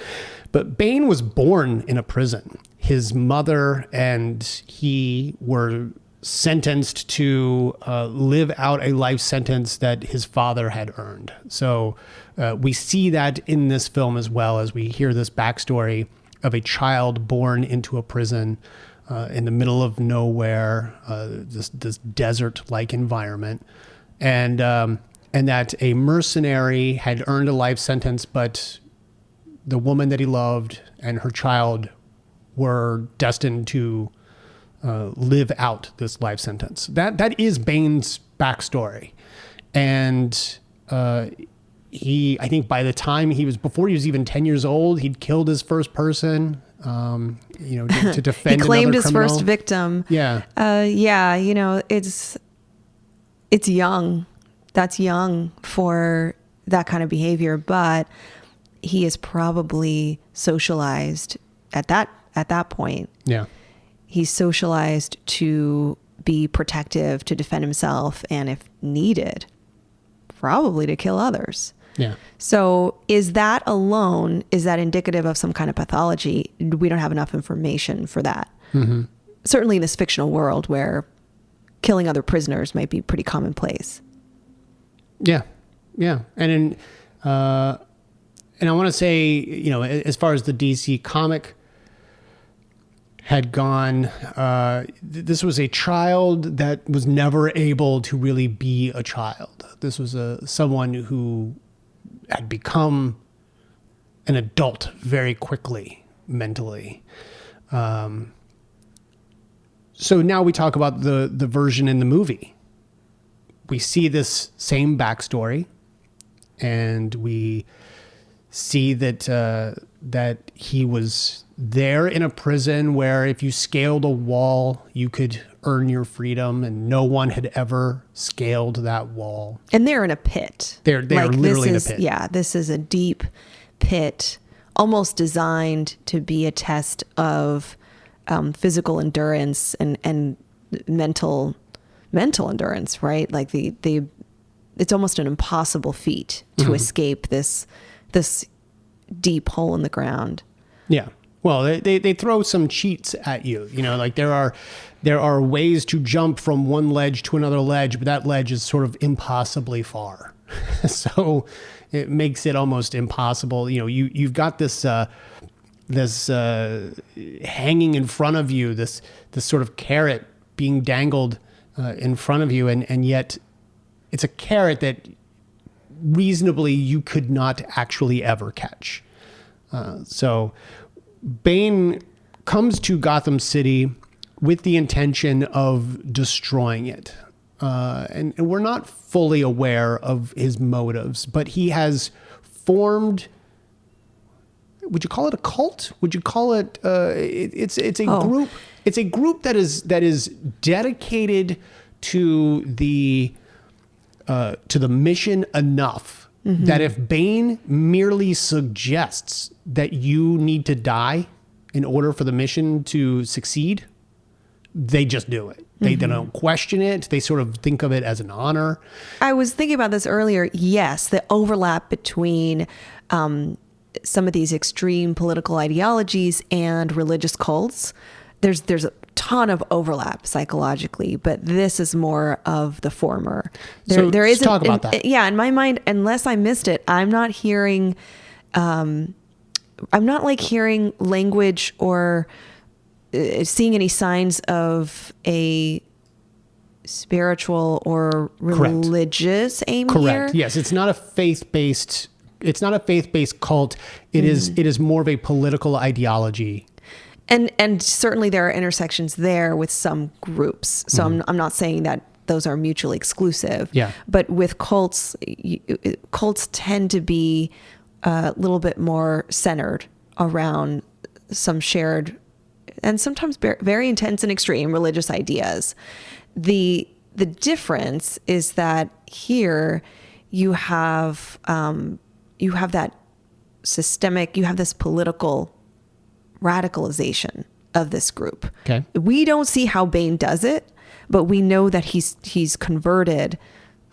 [SPEAKER 2] But Bane was born in a prison. His mother and he were sentenced to live out a life sentence that his father had earned. So we see that in this film as well, as we hear this backstory of a child born into a prison in the middle of nowhere, this desert-like environment, and that a mercenary had earned a life sentence, but the woman that he loved and her child were destined to live out this life sentence. That is Bane's backstory. And he, I think by the time before he was even 10 years old, he'd killed his first person, to defend
[SPEAKER 3] he claimed
[SPEAKER 2] another
[SPEAKER 3] his
[SPEAKER 2] criminal.
[SPEAKER 3] first victim.
[SPEAKER 2] Yeah.
[SPEAKER 3] It's young. That's young for that kind of behavior, but he is probably socialized at that point.
[SPEAKER 2] Yeah.
[SPEAKER 3] He's socialized to be protective, to defend himself, and if needed, probably to kill others.
[SPEAKER 2] Yeah.
[SPEAKER 3] So is that indicative of some kind of pathology? We don't have enough information for that. Certainly in this fictional world where killing other prisoners might be pretty commonplace.
[SPEAKER 2] Yeah. Yeah. And I want to say, as far as the DC comic had gone, this was a child that was never able to really be a child. This was someone who had become an adult very quickly mentally. So now we talk about the version in the movie. we see this same backstory, and we see that that he was there in a prison where if you scaled a wall, you could earn your freedom, and no one had ever scaled that wall.
[SPEAKER 3] And they're in a pit.
[SPEAKER 2] They're literally in a pit.
[SPEAKER 3] Yeah, this is a deep pit, almost designed to be a test of physical endurance and mental endurance, right? Like it's almost an impossible feat to escape this deep hole in the ground.
[SPEAKER 2] Yeah. Well, they throw some cheats at you, like there are ways to jump from one ledge to another ledge, but that ledge is sort of impossibly far. So it makes it almost impossible. You've got this hanging in front of you, this sort of carrot being dangled in front of you, and yet it's a carrot that reasonably you could not actually ever catch. So Bane comes to Gotham City with the intention of destroying it. And we're not fully aware of his motives, but he has formed, would you call it a cult? Would you call it, it's a group. It's a group that is dedicated to the mission enough that if Bane merely suggests that you need to die in order for the mission to succeed, they just do it. They don't question it. They sort of think of it as an honor.
[SPEAKER 3] I was thinking about this earlier. Yes, the overlap between some of these extreme political ideologies and religious cults. There's a ton of overlap psychologically, but this is more of the former. There is
[SPEAKER 2] talk about that.
[SPEAKER 3] Yeah, in my mind, unless I missed it, I'm not hearing. I'm not like hearing language or seeing any signs of a spiritual or religious aim here.
[SPEAKER 2] Correct. Yes, it's not a faith-based. It's not a faith-based cult. It is more of a political ideology.
[SPEAKER 3] And certainly there are intersections there with some groups. So I'm not saying that those are mutually exclusive.
[SPEAKER 2] Yeah.
[SPEAKER 3] But with cults, cults tend to be a little bit more centered around some shared and sometimes very intense and extreme religious ideas. The difference is that here you have that systemic, you have this political radicalization of this group.
[SPEAKER 2] Okay.
[SPEAKER 3] We don't see how Bane does it, but we know that he's converted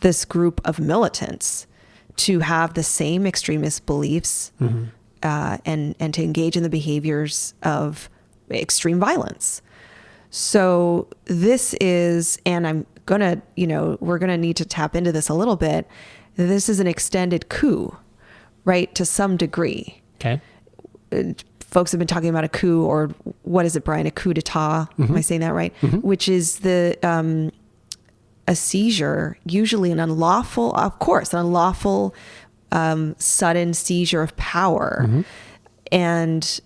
[SPEAKER 3] this group of militants to have the same extremist beliefs and to engage in the behaviors of extreme violence. So this is, and we're gonna need to tap into this a little bit. This is an extended coup, right? To some degree.
[SPEAKER 2] Okay.
[SPEAKER 3] Folks have been talking about a coup, or what is it, Brian? A coup d'etat? Am I saying that right? Which is a seizure, usually an unlawful, sudden seizure of power. And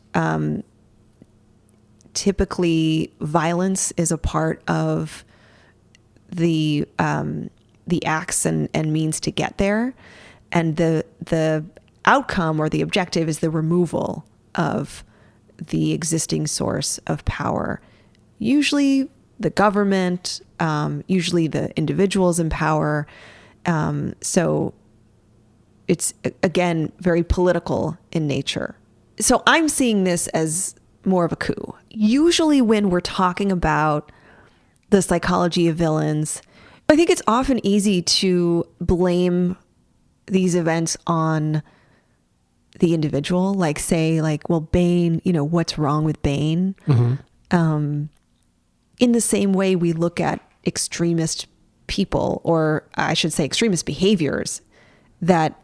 [SPEAKER 3] typically violence is a part of the acts and means to get there. And the outcome or the objective is the removal of the existing source of power, usually the government, usually the individuals in power. So it's, again, very political in nature. So I'm seeing this as more of a coup. Usually when we're talking about the psychology of villains, I think it's often easy to blame these events on the individual, well, Bane, what's wrong with Bane? In the same way we look at extremist people, or I should say extremist behaviors that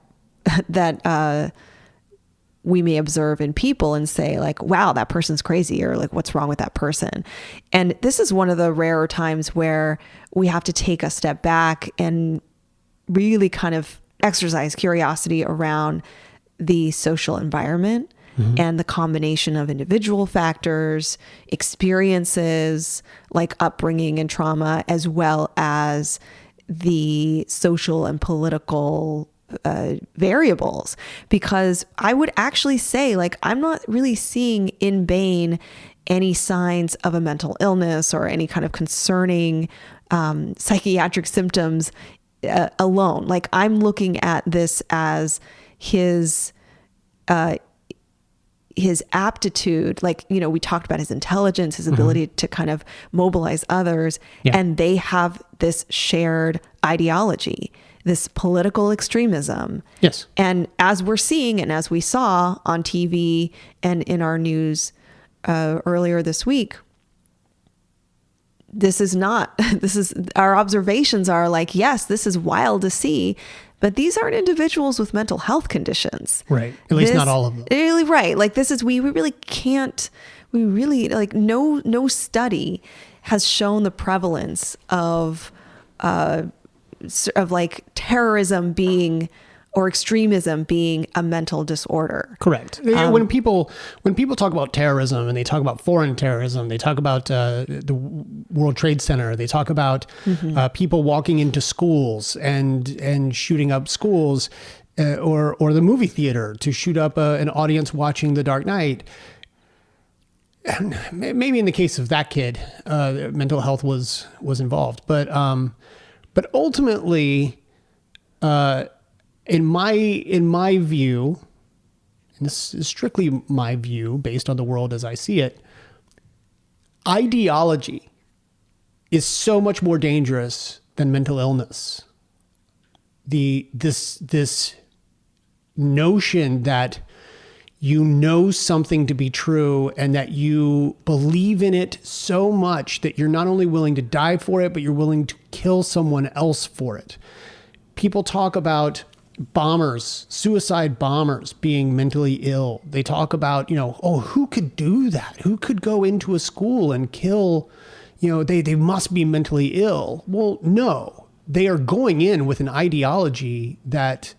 [SPEAKER 3] we may observe in people and say wow, that person's crazy, or what's wrong with that person? And this is one of the rarer times where we have to take a step back and really kind of exercise curiosity around the social environment and the combination of individual factors, experiences like upbringing and trauma, as well as the social and political variables, because I would actually say, like, I'm not really seeing in Bane any signs of a mental illness or any kind of concerning psychiatric symptoms alone. Like, I'm looking at this as his aptitude, like, you know, we talked about his intelligence, his ability to kind of mobilize others, and they have this shared ideology, this political extremism.
[SPEAKER 2] Yes.
[SPEAKER 3] And as we're seeing, and as we saw on TV and in our news earlier this week, our observations are like, yes, this is wild to see, but these aren't individuals with mental health conditions.
[SPEAKER 2] Right. At least not all of them.
[SPEAKER 3] Really, right. Like, this is, we really can't, like, no study has shown the prevalence of like terrorism being, or extremism being, a mental disorder.
[SPEAKER 2] Correct. When people talk about terrorism, and they talk about foreign terrorism, they talk about the World Trade Center, they talk about people walking into schools and shooting up schools, or the movie theater to shoot up an audience watching The Dark Knight. And maybe in the case of that kid, mental health was involved, but ultimately, in my view, and this is strictly my view based on the world as I see it, ideology is so much more dangerous than mental illness. This notion that you know something to be true and that you believe in it so much that you're not only willing to die for it, but you're willing to kill someone else for it. People talk about bombers, suicide bombers, being mentally ill. They talk about, who could do that? Who could go into a school and kill, they must be mentally ill. Well, no, they are going in with an ideology that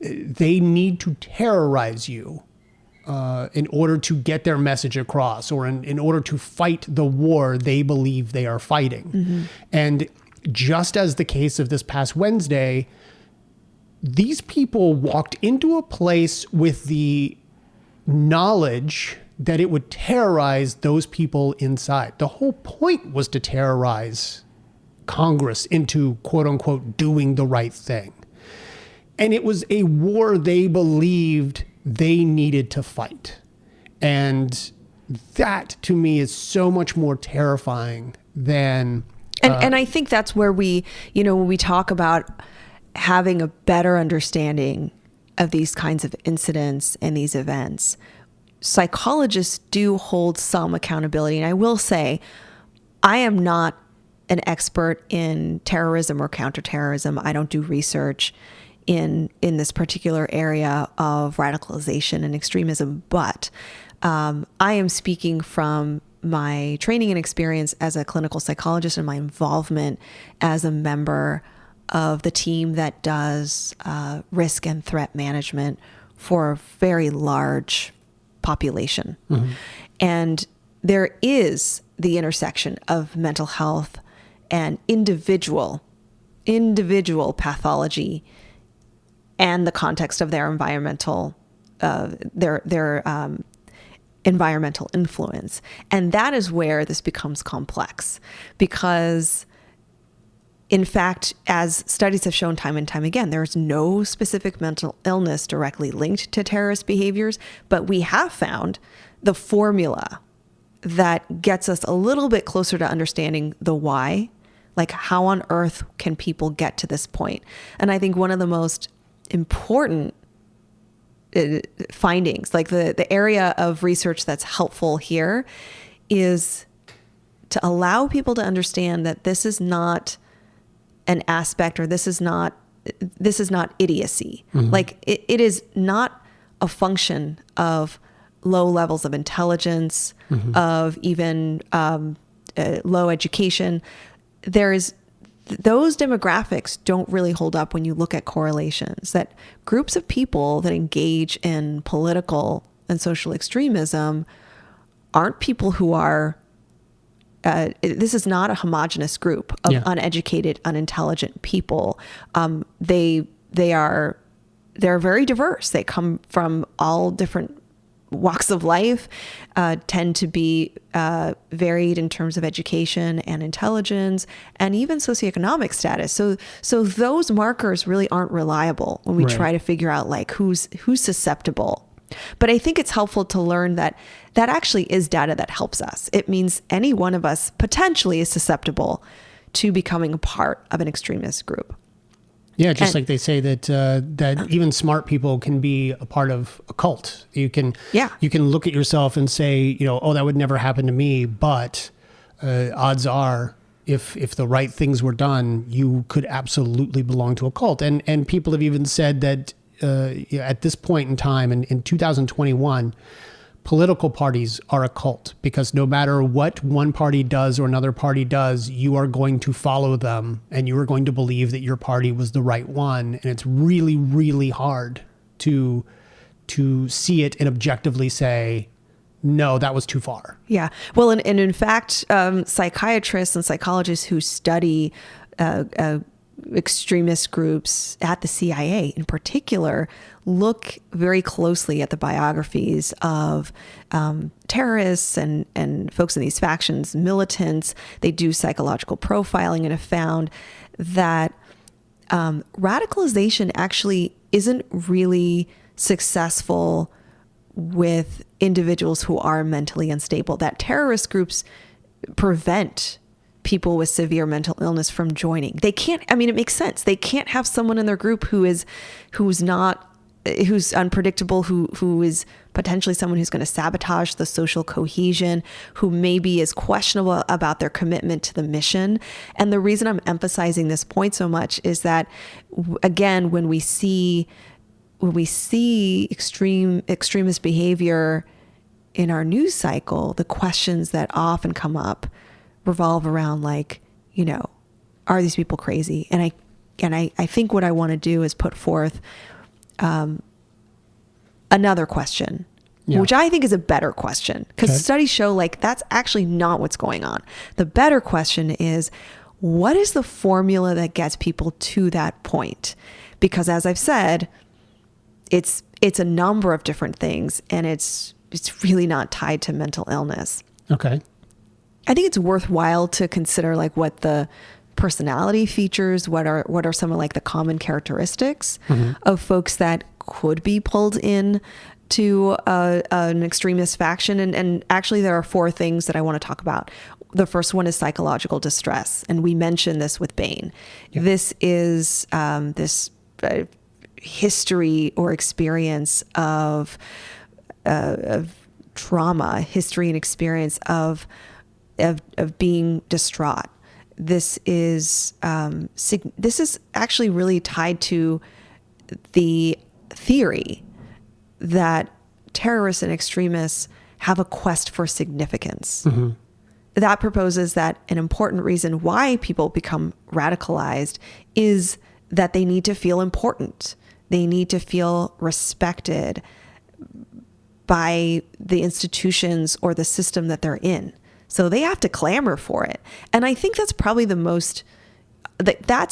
[SPEAKER 2] they need to terrorize you in order to get their message across, or in order to fight the war they believe they are fighting. And just as the case of this past Wednesday, these people walked into a place with the knowledge that it would terrorize those people inside. The whole point was to terrorize Congress into, quote unquote, doing the right thing. And it was a war they believed they needed to fight. And that, to me, is so much more terrifying than...
[SPEAKER 3] And I think that's where we, when we talk about having a better understanding of these kinds of incidents and these events, psychologists do hold some accountability. And I will say, I am not an expert in terrorism or counterterrorism. I don't do research in this particular area of radicalization and extremism, but I am speaking from my training and experience as a clinical psychologist and my involvement as a member of the team that does risk and threat management for a very large population. And there is the intersection of mental health and individual pathology and the context of their environmental environmental influence. And that is where this becomes complex, because in fact, as studies have shown time and time again, there's no specific mental illness directly linked to terrorist behaviors, but we have found the formula that gets us a little bit closer to understanding the why, like how on earth can people get to this point? And I think one of the most important findings, like the area of research that's helpful here, is to allow people to understand that this is not an aspect, or this is not idiocy. Like it is not a function of low levels of intelligence, of even low education. Those demographics don't really hold up when you look at correlations, that groups of people that engage in political and social extremism aren't people who are this is not a homogenous group of uneducated, unintelligent people. They're very diverse. They come from all different walks of life, tend to be varied in terms of education and intelligence and even socioeconomic status. So those markers really aren't reliable when we try to figure out like who's susceptible. But I think it's helpful to learn that actually is data that helps us. It means any one of us potentially is susceptible to becoming a part of an extremist group.
[SPEAKER 2] Yeah, just like they say that even smart people can be a part of a cult. You can look at yourself and say, oh, that would never happen to me. But odds are, if the right things were done, you could absolutely belong to a cult. And people have even said that at this point in time, in 2021, political parties are a cult, because no matter what one party does or another party does, you are going to follow them and you are going to believe that your party was the right one. And it's really, really hard to see it and objectively say, no, that was too far.
[SPEAKER 3] Yeah. Well, and in fact, psychiatrists and psychologists who study extremist groups at the CIA in particular look very closely at the biographies of terrorists and folks in these factions, militants. They do psychological profiling and have found that radicalization actually isn't really successful with individuals who are mentally unstable, that terrorist groups prevent people with severe mental illness from joining. They can't, it makes sense. They can't have someone in their group who's unpredictable, who is potentially someone who's going to sabotage the social cohesion, who maybe is questionable about their commitment to the mission. And the reason I'm emphasizing this point so much is that, again, when we see extremist behavior in our news cycle, the questions that often come up revolve around like, are these people crazy? And I think what I want to do is put forth another question, which I think is a better question, because studies show like that's actually not what's going on. The better question is, what is the formula that gets people to that point? Because as I've said, it's a number of different things, and it's really not tied to mental illness.
[SPEAKER 2] Okay.
[SPEAKER 3] I think it's worthwhile to consider like what the personality features, what are some of like the common characteristics of folks that could be pulled in to an extremist faction. And actually there are 4 things that I want to talk about. The first one is psychological distress. And we mentioned this with Bane. Yeah. This is this history or experience of trauma, history and experience of being distraught. This is actually really tied to the theory that terrorists and extremists have a quest for significance. That proposes that an important reason why people become radicalized is that they need to feel important. They need to feel respected by the institutions or the system that they're in. So they have to clamor for it. And I think that's probably that's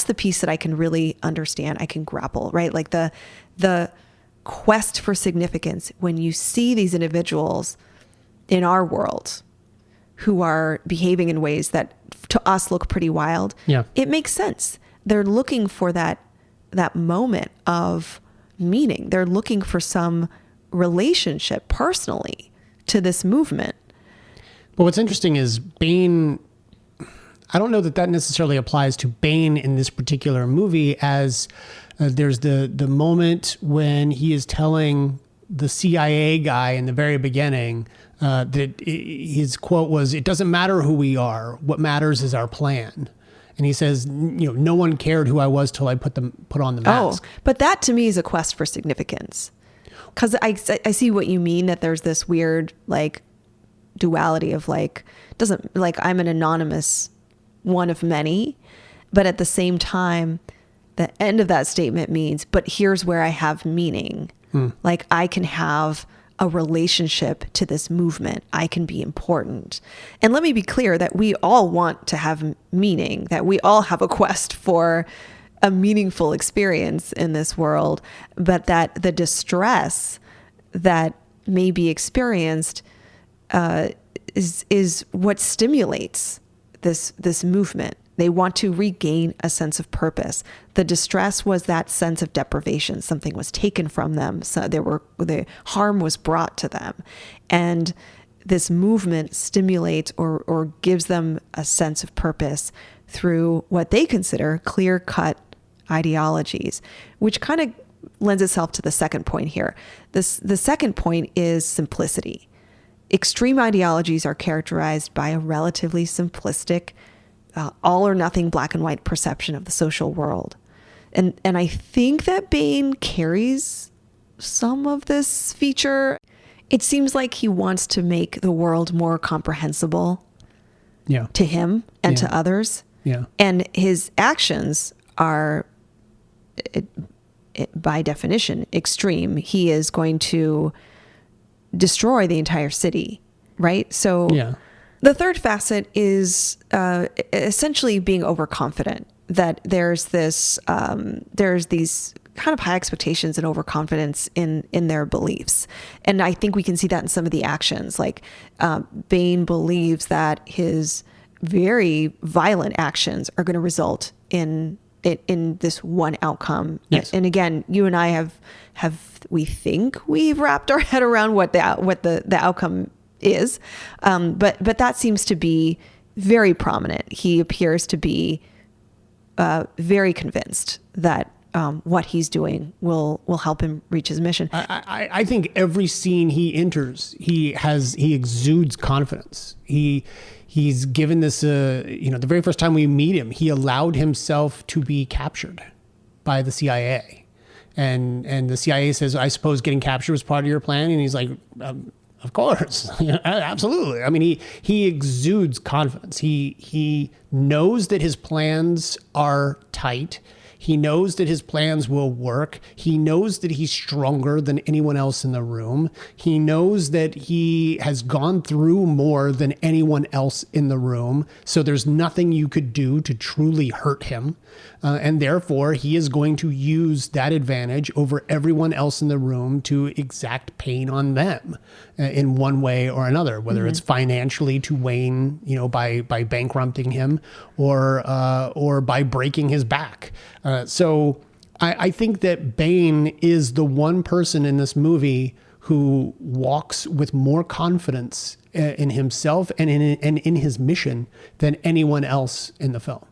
[SPEAKER 3] the piece that I can really understand. I can grapple, right? Like the quest for significance. When you see these individuals in our world who are behaving in ways that to us look pretty wild, it makes sense. They're looking for that moment of meaning. They're looking for some relationship personally to this movement.
[SPEAKER 2] But what's interesting is Bane, I don't know that necessarily applies to Bane in this particular movie, as there's the moment when he is telling the CIA guy in the very beginning that his quote was, "It doesn't matter who we are. What matters is our plan." And he says, no one cared who I was till I put on the mask.
[SPEAKER 3] Oh, but that to me is a quest for significance. Because I see what you mean, that there's this weird like duality of like, doesn't like I'm an anonymous one of many, but at the same time, the end of that statement means, but here's where I have meaning. Like I can have a relationship to this movement. I can be important. And let me be clear that we all want to have meaning, that we all have a quest for a meaningful experience in this world, but that the distress that may be experienced is what stimulates this movement. They want to regain a sense of purpose. The distress was that sense of deprivation. Something was taken from them. So the harm was brought to them. And this movement stimulates or gives them a sense of purpose through what they consider clear-cut ideologies, which kind of lends itself to the second point here. The second point is simplicity. Extreme ideologies are characterized by a relatively simplistic all or nothing black and white perception of the social world. And I think that Bane carries some of this feature. It seems like he wants to make the world more comprehensible to him and to others.
[SPEAKER 2] Yeah.
[SPEAKER 3] And his actions are, by definition, extreme. He is going to destroy the entire city, right? So the third facet is essentially being overconfident, that there's these kind of high expectations and overconfidence in their beliefs. And I think we can see that in some of the actions. Like Bane believes that his very violent actions are going to result in this one outcome.
[SPEAKER 2] Yes.
[SPEAKER 3] And again, you and I we think we've wrapped our head around what the outcome is. But that seems to be very prominent. He appears to be very convinced that what he's doing will help him reach his mission.
[SPEAKER 2] I think every scene he enters, he exudes confidence. He's given this, the very first time we meet him, he allowed himself to be captured by the CIA. And the CIA says, I suppose getting captured was part of your plan? And he's like, of course, absolutely. I mean, he exudes confidence. He knows that his plans are tight. He knows that his plans will work. He knows that he's stronger than anyone else in the room. He knows that he has gone through more than anyone else in the room. So there's nothing you could do to truly hurt him. And therefore, he is going to use that advantage over everyone else in the room to exact pain on them in one way or another, whether it's financially to Wayne, by bankrupting him or by breaking his back. So I think that Bane is the one person in this movie who walks with more confidence in himself and in his mission than anyone else in the film.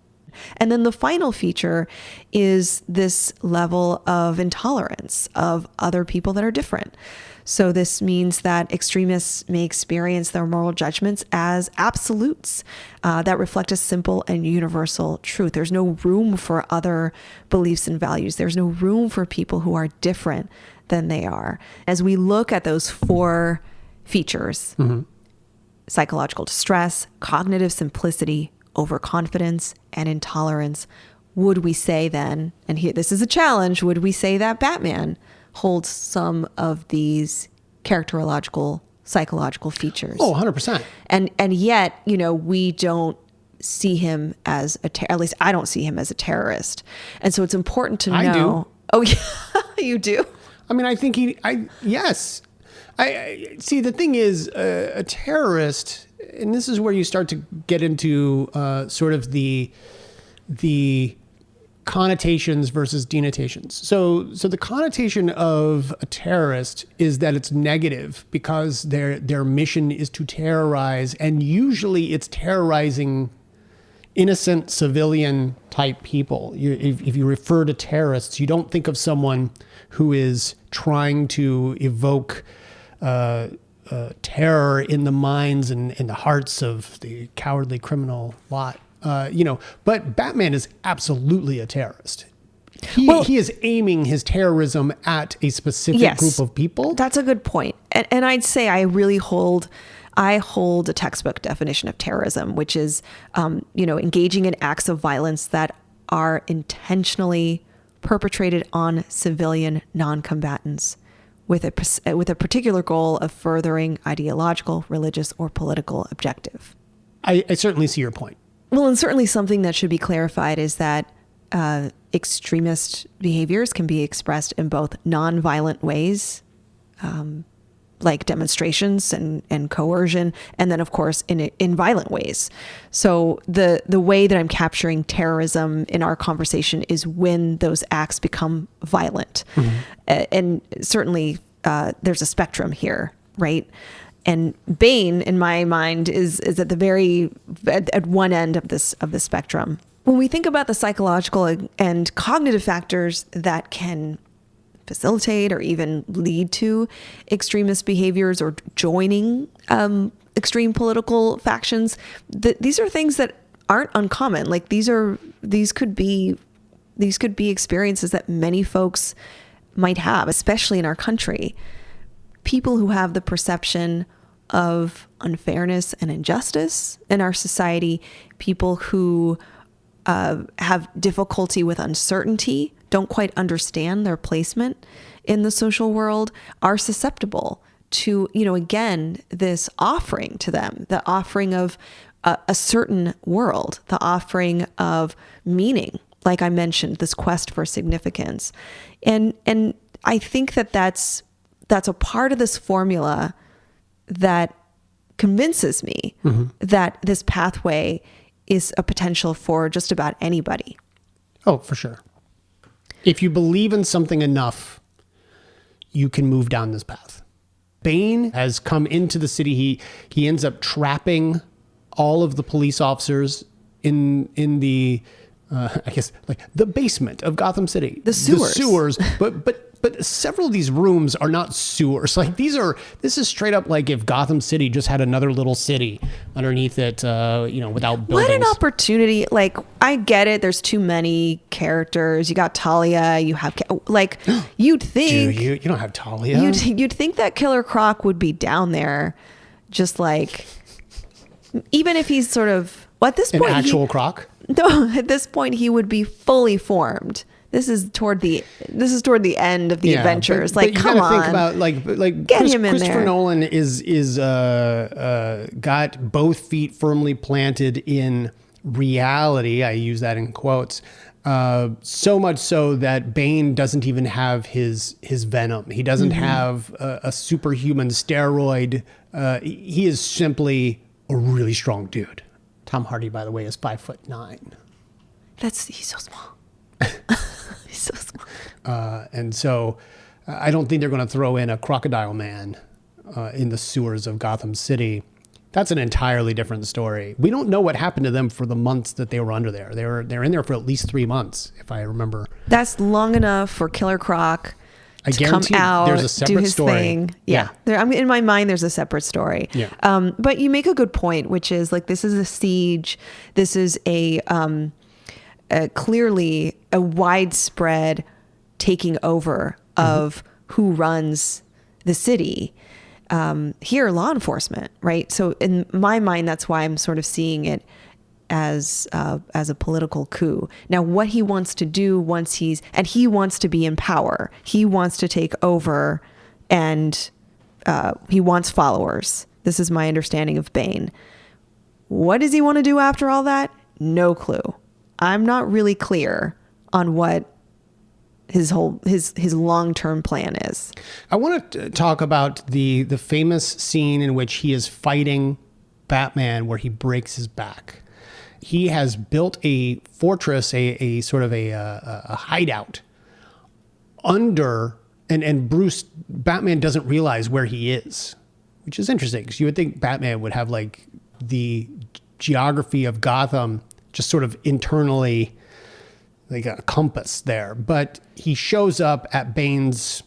[SPEAKER 3] And then the final feature is this level of intolerance of other people that are different. So this means that extremists may experience their moral judgments as absolutes that reflect a simple and universal truth. There's no room for other beliefs and values. There's no room for people who are different than they are. As we look at those four features, psychological distress, cognitive simplicity, overconfidence, and intolerance, would we say then, and here this is a challenge, would we say that Batman holds some of these characterological, psychological features?
[SPEAKER 2] Oh, 100%.
[SPEAKER 3] And yet, we don't see him as at least I don't see him as a terrorist. And so it's important to know.
[SPEAKER 2] I do.
[SPEAKER 3] Oh, yeah, you do?
[SPEAKER 2] I mean, I think yes. I see, the thing is, a terrorist, and this is where you start to get into sort of the connotations versus denotations. So the connotation of a terrorist is that it's negative because their mission is to terrorize, and usually it's terrorizing innocent civilian type people. If you refer to terrorists, you don't think of someone who is trying to evoke terror in the minds and in the hearts of the cowardly criminal lot. But Batman is absolutely a terrorist. He is aiming his terrorism at a specific group of people.
[SPEAKER 3] That's a good point. And I'd say I hold a textbook definition of terrorism, which is, engaging in acts of violence that are intentionally perpetrated on civilian non-combatants with a particular goal of furthering ideological, religious, or political objective.
[SPEAKER 2] I certainly see your point.
[SPEAKER 3] Well, and certainly something that should be clarified is that extremist behaviors can be expressed in both nonviolent ways, like demonstrations and coercion, and then, of course, in violent ways. So the way that I'm capturing terrorism in our conversation is when those acts become violent. And certainly there's a spectrum here, right? And Bane, in my mind, is at the at one end of the spectrum. When we think about the psychological and cognitive factors that can facilitate or even lead to extremist behaviors or joining extreme political factions, these are things that aren't uncommon. Like these could be experiences that many folks might have, especially in our country. People who have the perception of unfairness and injustice in our society, people who have difficulty with uncertainty, don't quite understand their placement in the social world, are susceptible to, again, this offering to them, the offering of a certain world, the offering of meaning, like I mentioned, this quest for significance. And I think that's a part of this formula that convinces me that this pathway is a potential for just about anybody.
[SPEAKER 2] Oh, for sure. If you believe in something enough, you can move down this path. Bane has come into the city. He ends up trapping all of the police officers in the I guess like the basement of Gotham City.
[SPEAKER 3] The sewers.
[SPEAKER 2] But several of these rooms are not sewers. Like this is straight up like if Gotham City just had another little city underneath it, without buildings.
[SPEAKER 3] What an opportunity. Like, I get it. There's too many characters. You got Talia. You have, you'd think.
[SPEAKER 2] Do you? You don't have Talia.
[SPEAKER 3] You'd think that Killer Croc would be down there, just like, even if he's sort of, at this point.
[SPEAKER 2] An actual Croc?
[SPEAKER 3] No, at this point, he would be fully formed. This is toward the end of the adventures. But
[SPEAKER 2] you
[SPEAKER 3] come on,
[SPEAKER 2] think about like
[SPEAKER 3] get him in
[SPEAKER 2] Christopher
[SPEAKER 3] there.
[SPEAKER 2] Nolan is got both feet firmly planted in reality. I use that in quotes. So much so that Bane doesn't even have his venom. He doesn't have a superhuman steroid. He is simply a really strong dude. Tom Hardy, by the way, is 5'9".
[SPEAKER 3] He's so small. He's so small.
[SPEAKER 2] And so I don't think they're going to throw in a crocodile man in the sewers of Gotham City. That's an entirely different story. We don't know what happened to them for the months that they were under there. They're in there for at least 3 months, if I remember.
[SPEAKER 3] That's long enough for Killer Croc
[SPEAKER 2] I
[SPEAKER 3] to come
[SPEAKER 2] guarantee
[SPEAKER 3] out,
[SPEAKER 2] there's a separate
[SPEAKER 3] do his
[SPEAKER 2] story.
[SPEAKER 3] thing. Yeah. In my mind, there's a separate story.
[SPEAKER 2] Yeah.
[SPEAKER 3] But you make a good point, which is like, this is a siege. This is clearly a widespread taking over of who runs the city. Here, law enforcement, right? So in my mind, that's why I'm sort of seeing it as a political coup. Now, what he wants to do he wants to be in power. He wants to take over, and he wants followers. This is my understanding of Bane. What does he want to do after all that? No clue. I'm not really clear on what his long-term plan is.
[SPEAKER 2] I want to talk about the famous scene in which he is fighting Batman, where he breaks his back. He has built a fortress, a sort of a hideout under, and Batman doesn't realize where he is, which is interesting because you would think Batman would have like the geography of Gotham just sort of internally like a compass there. But he shows up at Bane's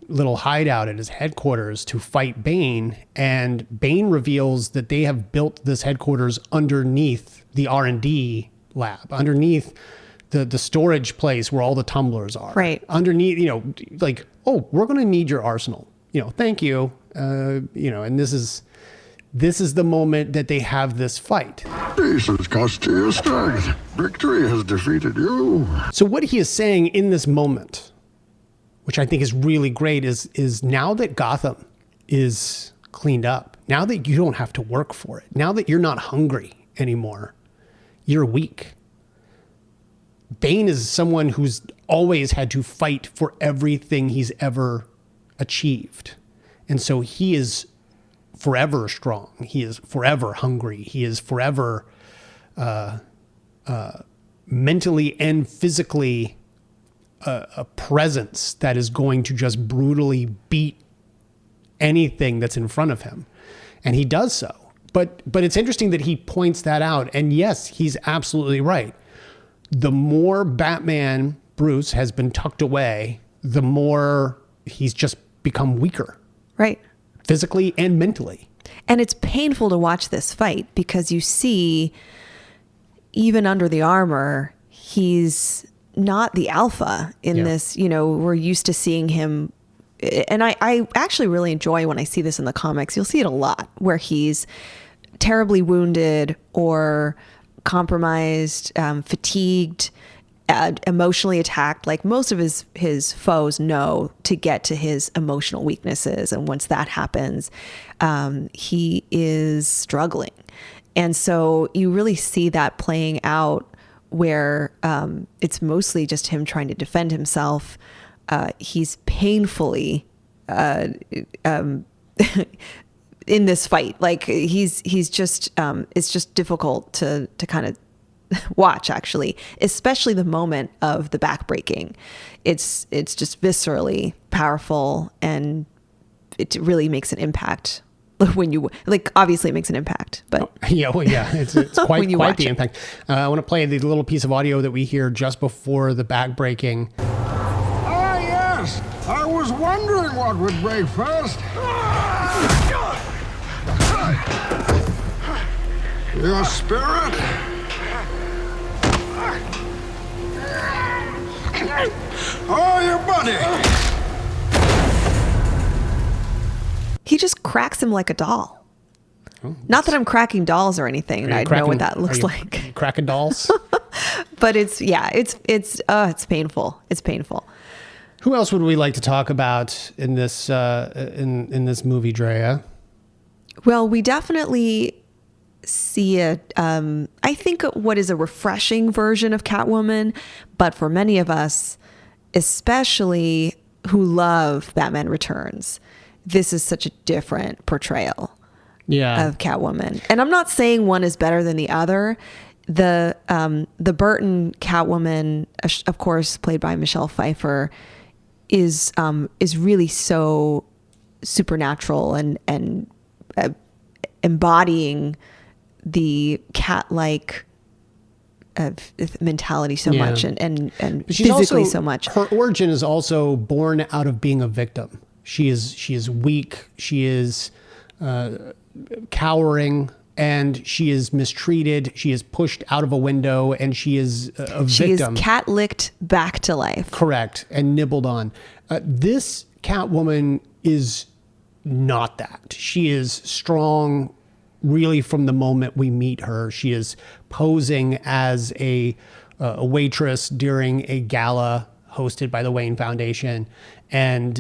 [SPEAKER 2] little hideout at his headquarters to fight Bane, and Bane reveals that they have built this headquarters underneath the R&D lab, underneath the storage place where all the tumblers are.
[SPEAKER 3] Right.
[SPEAKER 2] Underneath, like, oh, we're going to need your arsenal. Thank you. And this is the moment that they have this fight.
[SPEAKER 1] Peace has cost you your strength. Victory has defeated you.
[SPEAKER 2] So what he is saying in this moment which I think is really great, is now that Gotham is cleaned up, now that you don't have to work for it, now that you're not hungry anymore, you're weak. Bane is someone who's always had to fight for everything he's ever achieved. And so he is forever strong. He is forever hungry. He is forever mentally and physically a presence that is going to just brutally beat anything that's in front of him. And he does so. But it's interesting that he points that out. And yes, he's absolutely right. The more Batman Bruce has been tucked away, the more he's just become weaker.
[SPEAKER 3] Right.
[SPEAKER 2] Physically and mentally.
[SPEAKER 3] And it's painful to watch this fight because you see, even under the armor, he's not the alpha in this. You know, we're used to seeing him. And I actually really enjoy when I see this in the comics. You'll see it a lot where he's terribly wounded or compromised, fatigued, emotionally attacked. Like most of his foes know to get to his emotional weaknesses. And once that happens, he is struggling. And so you really see that playing out where it's mostly just him trying to defend himself. He's painfully in this fight. Like he's just it's just difficult to kind of watch, actually, especially the moment of the backbreaking. It's just viscerally powerful, and it really makes an impact when you like. Obviously, it makes an impact, but
[SPEAKER 2] it's quite the impact. I want to play the little piece of audio that we hear just before the backbreaking.
[SPEAKER 1] Ah, yes. I was wondering what would break first. Your spirit? Oh, your buddy!
[SPEAKER 3] He just cracks him like a doll. Oh, not that I'm cracking dolls or anything, and I know what that looks like.
[SPEAKER 2] Cracking dolls?
[SPEAKER 3] But it's painful. It's painful.
[SPEAKER 2] Who else would we like to talk about in this in this movie, Drea?
[SPEAKER 3] Well, we definitely see I think what is a refreshing version of Catwoman, but for many of us, especially who love Batman Returns, this is such a different portrayal of Catwoman. And I'm not saying one is better than the other. The Burton Catwoman, of course, played by Michelle Pfeiffer, is really so supernatural and embodying the cat-like mentality so much and physically so much.
[SPEAKER 2] Her origin is also born out of being a victim. She is weak. She is cowering, and she is mistreated. She is pushed out of a window, and she is a victim.
[SPEAKER 3] She is cat-licked back to life.
[SPEAKER 2] Correct, and nibbled on. This Catwoman is not that. She is strong. Really, from the moment we meet her, she is posing as a waitress during a gala hosted by the Wayne Foundation, and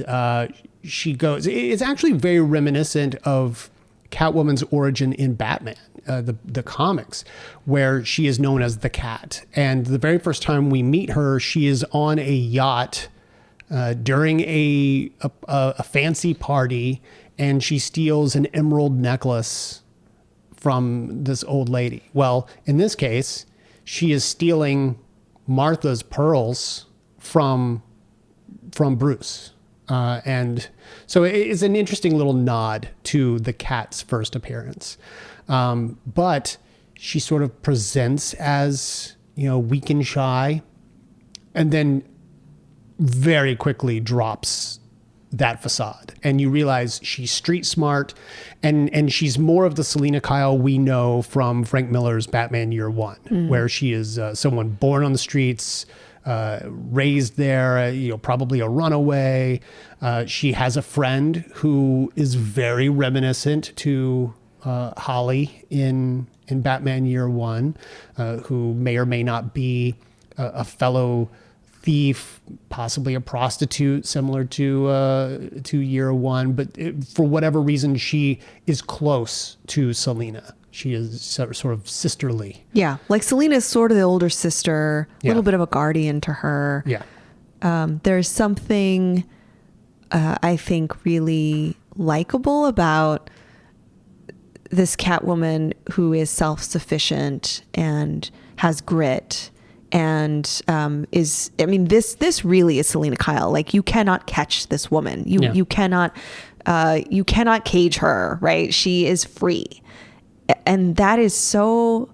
[SPEAKER 2] she goes. It's actually very reminiscent of Catwoman's origin in Batman, the comics, where she is known as the Cat. And the very first time we meet her, she is on a yacht during a fancy party, and she steals an emerald necklace from this old lady. Well, in this case, she is stealing Martha's pearls from Bruce. And so it's an interesting little nod to the Cat's first appearance. But she sort of presents as, weak and shy, and then very quickly drops that facade, and you realize she's street smart, and she's more of the Selina Kyle we know from Frank Miller's Batman Year One, where she is someone born on the streets, raised there, probably a runaway. She has a friend who is very reminiscent to Holly in Batman Year One, who may or may not be a fellow thief, possibly a prostitute, similar to Year One, but for whatever reason, she is close to Selena. She is sort of sisterly.
[SPEAKER 3] Yeah, like Selena's sort of the older sister, a
[SPEAKER 2] Yeah.
[SPEAKER 3] little bit of a guardian to her.
[SPEAKER 2] Yeah.
[SPEAKER 3] There's something I think really likable about this Catwoman who is self-sufficient and has grit and this really is Selena Kyle. Like, you cannot catch this woman. You cannot cage her, right? She is free. And that's so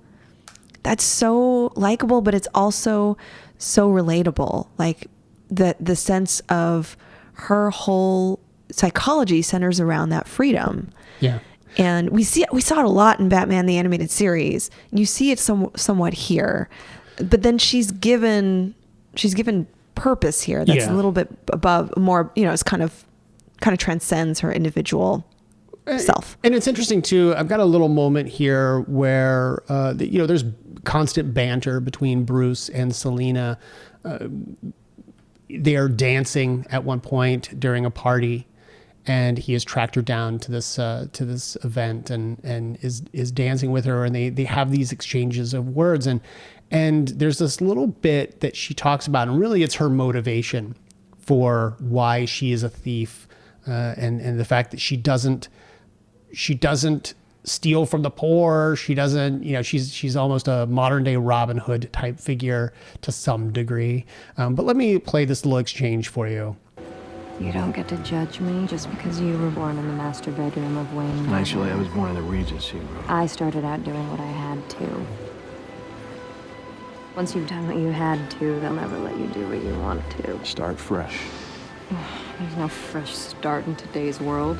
[SPEAKER 3] likable, but it's also so relatable. Like the sense of her whole psychology centers around that freedom.
[SPEAKER 2] Yeah.
[SPEAKER 3] And we saw it a lot in Batman the Animated Series. You see it somewhat here, but then she's given purpose here that's a little bit above, more, it's kind of transcends her individual self.
[SPEAKER 2] And it's interesting too. I've got a little moment here where there's constant banter between Bruce and Selena. They are dancing at one point during a party, and he has tracked her down to this event and is dancing with her, and they have these exchanges of words, and there's this little bit that she talks about, and really it's her motivation for why she is a thief, and the fact that she doesn't steal from the poor. She doesn't, she's almost a modern day Robin Hood type figure to some degree. But let me play this little exchange for you.
[SPEAKER 6] You don't get to judge me just because you were born in the master bedroom of Wayne.
[SPEAKER 5] Actually, I was born in the Regency, bro.
[SPEAKER 6] I started out doing what I had to. Once you've done what you had to, they'll never let you do what you want to.
[SPEAKER 5] Start fresh.
[SPEAKER 6] There's no fresh start in today's world.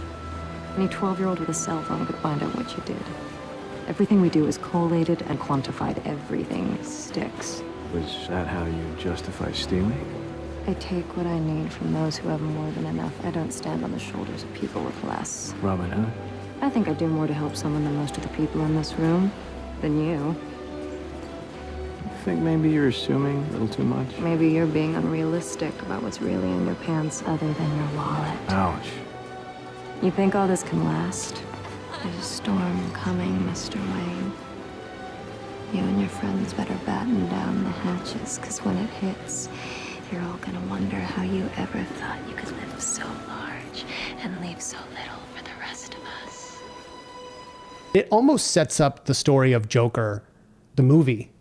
[SPEAKER 6] Any 12-year-old with a cell phone could find out what you did. Everything we do is collated and quantified. Everything sticks.
[SPEAKER 5] Was that how you justify stealing?
[SPEAKER 6] I take what I need from those who have more than enough. I don't stand on the shoulders of people with less.
[SPEAKER 5] Robin Hood?
[SPEAKER 6] I think I do more to help someone than most of the people in this room. Than you.
[SPEAKER 5] I think maybe you're assuming a little too much.
[SPEAKER 6] Maybe you're being unrealistic about what's really in your pants other than your wallet.
[SPEAKER 5] Ouch.
[SPEAKER 6] You think all this can last? There's a storm coming, Mr. Wayne. You and your friends better batten down the hatches, because when it hits, you're all gonna wonder how you ever thought you could live so large and leave so little for the rest of us.
[SPEAKER 2] It almost sets up the story of Joker, the movie,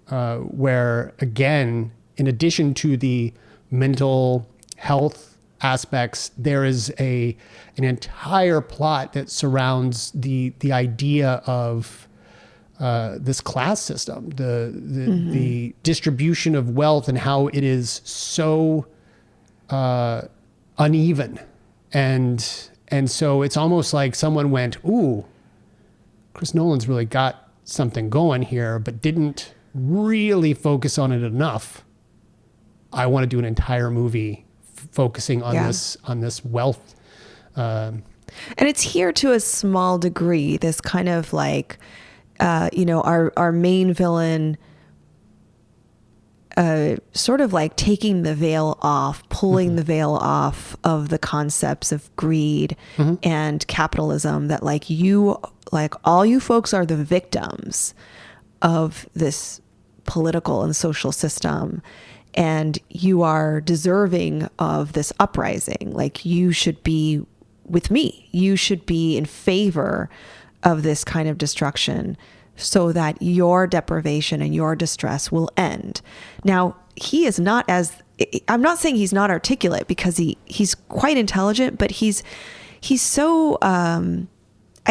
[SPEAKER 2] where, again, in addition to the mental health aspects, there is an entire plot that surrounds the idea of this class system, the distribution of wealth, and how it is so uneven, and so it's almost like someone went, "Ooh, Chris Nolan's really got something going here," but didn't really focus on it enough. I want to do an entire movie focusing on this wealth.
[SPEAKER 3] And it's here to a small degree, this kind of like, our main villain, sort of like taking the veil off, pulling the veil off of the concepts of greed and capitalism, that all you folks are the victims of this political and social system. And you are deserving of this uprising. Like, you should be with me. You should be in favor of this kind of destruction so that your deprivation and your distress will end. Now, he is not I'm not saying he's not articulate, because he's quite intelligent, but he's so, I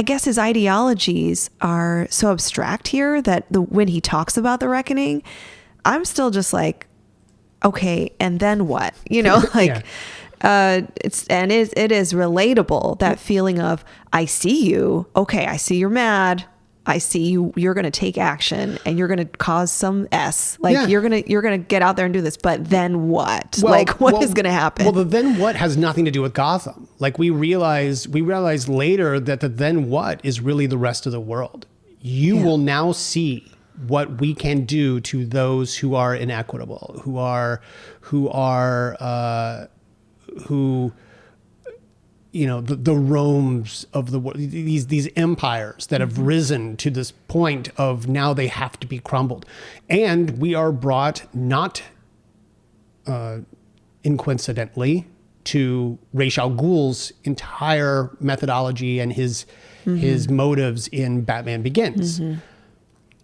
[SPEAKER 3] guess his ideologies are so abstract here that when he talks about the reckoning, I'm still just like, okay, and then what? It is relatable, that feeling of, I see you. Okay, I see you're mad. I see you're going to take action, and you're going to cause some you're going to get out there and do this, but then what? What is going to happen?
[SPEAKER 2] Well, the then what has nothing to do with Gotham. Like, we realize later that the then what is really the rest of the world. You will now see what we can do to those who are inequitable, who the Romes of the world, these empires that have risen to this point of now they have to be crumbled. And we are brought not incoincidentally to Ra's al Ghul's entire methodology and his motives in Batman Begins.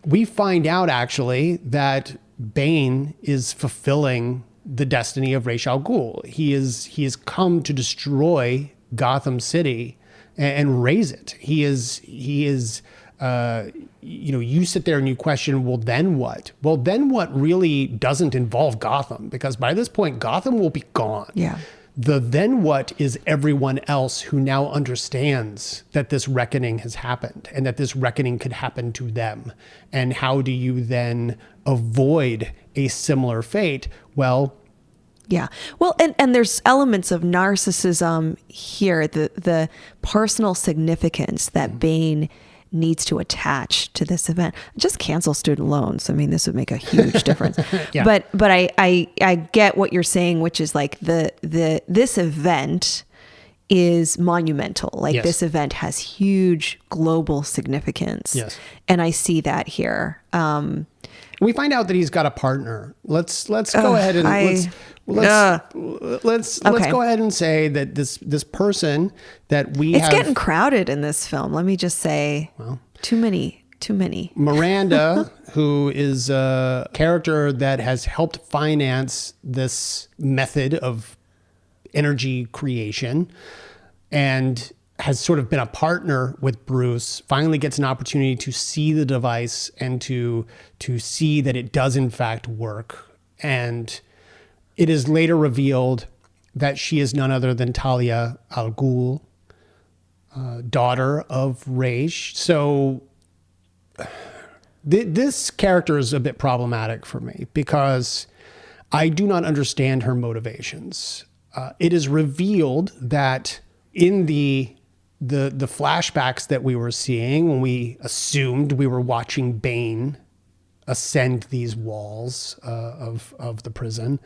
[SPEAKER 2] We find out actually that Bane is fulfilling the destiny of Ra's al Ghul. He has come to destroy Gotham City and raise it. He is you sit there and you question, well, then what? Well, then what really doesn't involve Gotham, because by this point, Gotham will be gone.
[SPEAKER 3] Yeah.
[SPEAKER 2] The then what is everyone else who now understands that this reckoning has happened and that this reckoning could happen to them. And how do you then avoid a similar fate? Well,
[SPEAKER 3] yeah. Well, and there's elements of narcissism here, the personal significance that Bane needs to attach to this event. Just cancel student loans. I mean, this would make a huge difference.
[SPEAKER 2] Yeah.
[SPEAKER 3] But I get what you're saying, which is like this event is monumental. Like
[SPEAKER 2] Yes.
[SPEAKER 3] this event has huge global significance.
[SPEAKER 2] Yes.
[SPEAKER 3] And I see that here.
[SPEAKER 2] we find out that he's got a partner. Let's go ahead and let's go ahead and say that this person that
[SPEAKER 3] it's getting crowded in this film. Let me just say, too many.
[SPEAKER 2] Miranda, who is a character that has helped finance this method of energy creation and has sort of been a partner with Bruce, finally gets an opportunity to see the device and to see that it does in fact work. And it is later revealed that she is none other than Talia al Ghul, daughter of Ra's. So this character is a bit problematic for me because I do not understand her motivations. It is revealed that in the flashbacks that we were seeing when we assumed we were watching Bane ascend these walls of the prison,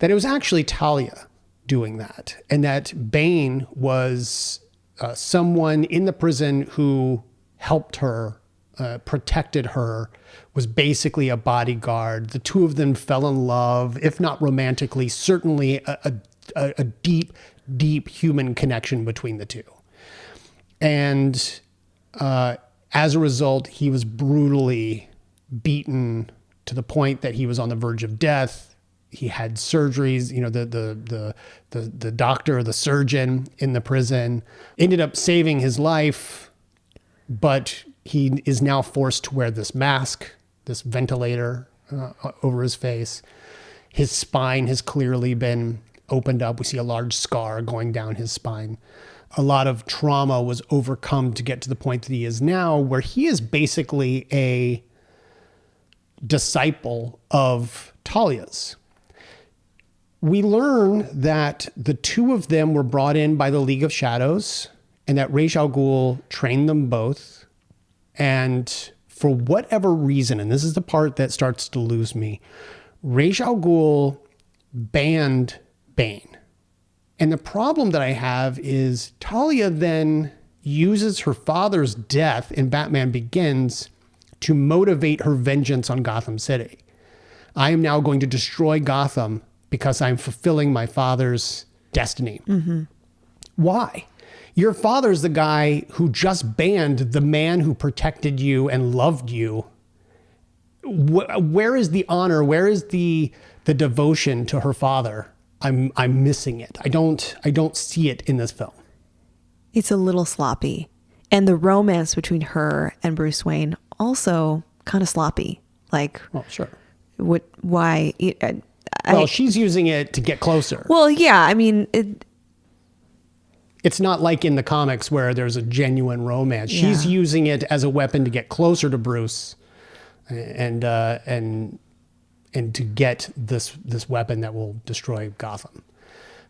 [SPEAKER 2] that it was actually Talia doing that, and that Bane was someone in the prison who helped her, protected her, was basically a bodyguard. The two of them fell in love, if not romantically, certainly a deep human connection between the two. And as a result, he was brutally beaten to the point that he was on the verge of death. He had surgeries. You know, the doctor, the surgeon in the prison ended up saving his life, but he is now forced to wear this mask, this ventilator over his face. His spine has clearly been opened up. We see a large scar going down his spine. A lot of trauma was overcome to get to the point that he is now, where he is basically a disciple of Talia's. We learn that the two of them were brought in by the League of Shadows and that Ra's al Ghul trained them both. And for whatever reason, and this is the part that starts to lose me, Ra's al Ghul banned Bane. And the problem that I have is Talia then uses her father's death in Batman Begins to motivate her vengeance on Gotham City. I am now going to destroy Gotham because I'm fulfilling my father's destiny. Mm-hmm. Why? Your father's the guy who just banned the man who protected you and loved you. Where is the honor? Where is the devotion to her father? I'm missing it. I don't see it in this film.
[SPEAKER 3] It's a little sloppy. And the romance between her and Bruce Wayne also kind of sloppy. Like,
[SPEAKER 2] well, sure.
[SPEAKER 3] Why?
[SPEAKER 2] She's using it to get closer.
[SPEAKER 3] Well, yeah. I mean,
[SPEAKER 2] it's not like in the comics where there's a genuine romance. Yeah. She's using it as a weapon to get closer to Bruce and to get this weapon that will destroy Gotham.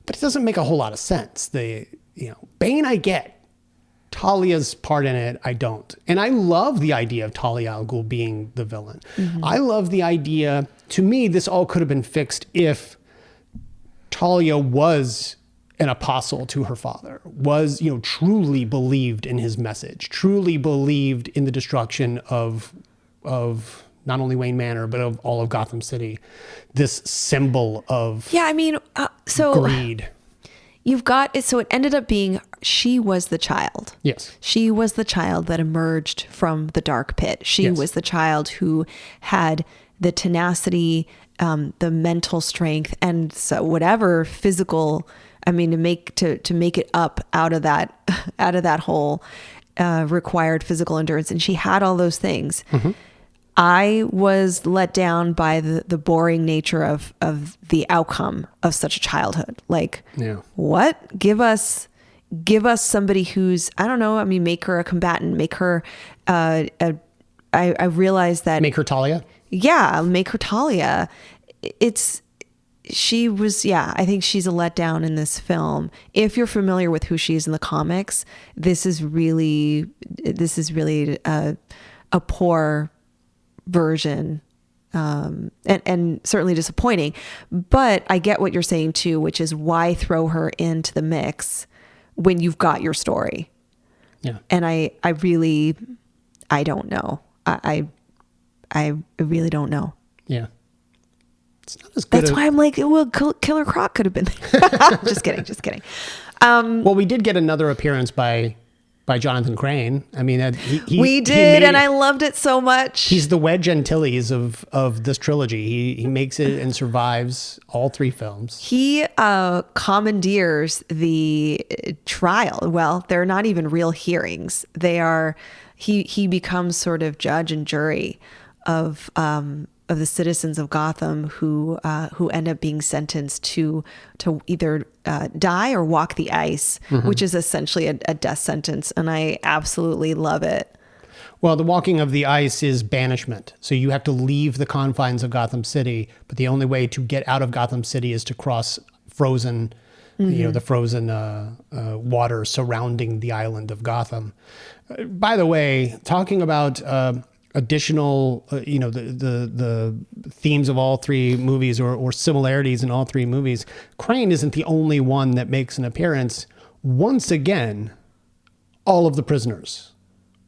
[SPEAKER 2] But it doesn't make a whole lot of sense. Bane I get. Talia's part in it, I don't. And I love the idea of Talia al Ghul being the villain. I love the idea, to me, this all could have been fixed if Talia was an apostle to her father, was, truly believed in his message, truly believed in the destruction of not only Wayne Manor, but of all of Gotham City, this symbol of greed.
[SPEAKER 3] You've got it. So it ended up being, she was the child.
[SPEAKER 2] Yes.
[SPEAKER 3] She was the child that emerged from the dark pit. She was the child who had the tenacity, the mental strength, and so whatever physical, to make it up out of that hole, required physical endurance. And she had all those things. I was let down by the boring nature of the outcome of such a childhood. Like, what? Give us somebody who's, I don't know, make her a combatant, make her, I realized that.
[SPEAKER 2] Make her Talia?
[SPEAKER 3] Yeah, make her Talia. She was, I think she's a letdown in this film. If you're familiar with who she is in the comics, this is really a poor version, and certainly disappointing. But I get what you're saying too, which is why throw her into the mix when you've got your story. Yeah. And I don't know. I really don't know.
[SPEAKER 2] Yeah. It's not as good.
[SPEAKER 3] That's why I'm like, well, Killer Croc could have been there. Just kidding.
[SPEAKER 2] Well, we did get another appearance by Jonathan Crane.
[SPEAKER 3] We did, and I loved it so much.
[SPEAKER 2] He's the Wedge Antilles of this trilogy. He makes it and survives all three films.
[SPEAKER 3] He commandeers the trial. Well, they're not even real hearings. They are. He becomes sort of judge and jury of the citizens of Gotham who end up being sentenced to either die or walk the ice, which is essentially a death sentence. And I absolutely love it.
[SPEAKER 2] Well, the walking of the ice is banishment. So you have to leave the confines of Gotham City, but the only way to get out of Gotham City is to cross frozen, the frozen water surrounding the island of Gotham. By the way, talking about additional, the themes of all three movies or similarities in all three movies, Crane isn't the only one that makes an appearance. Once again, all of the prisoners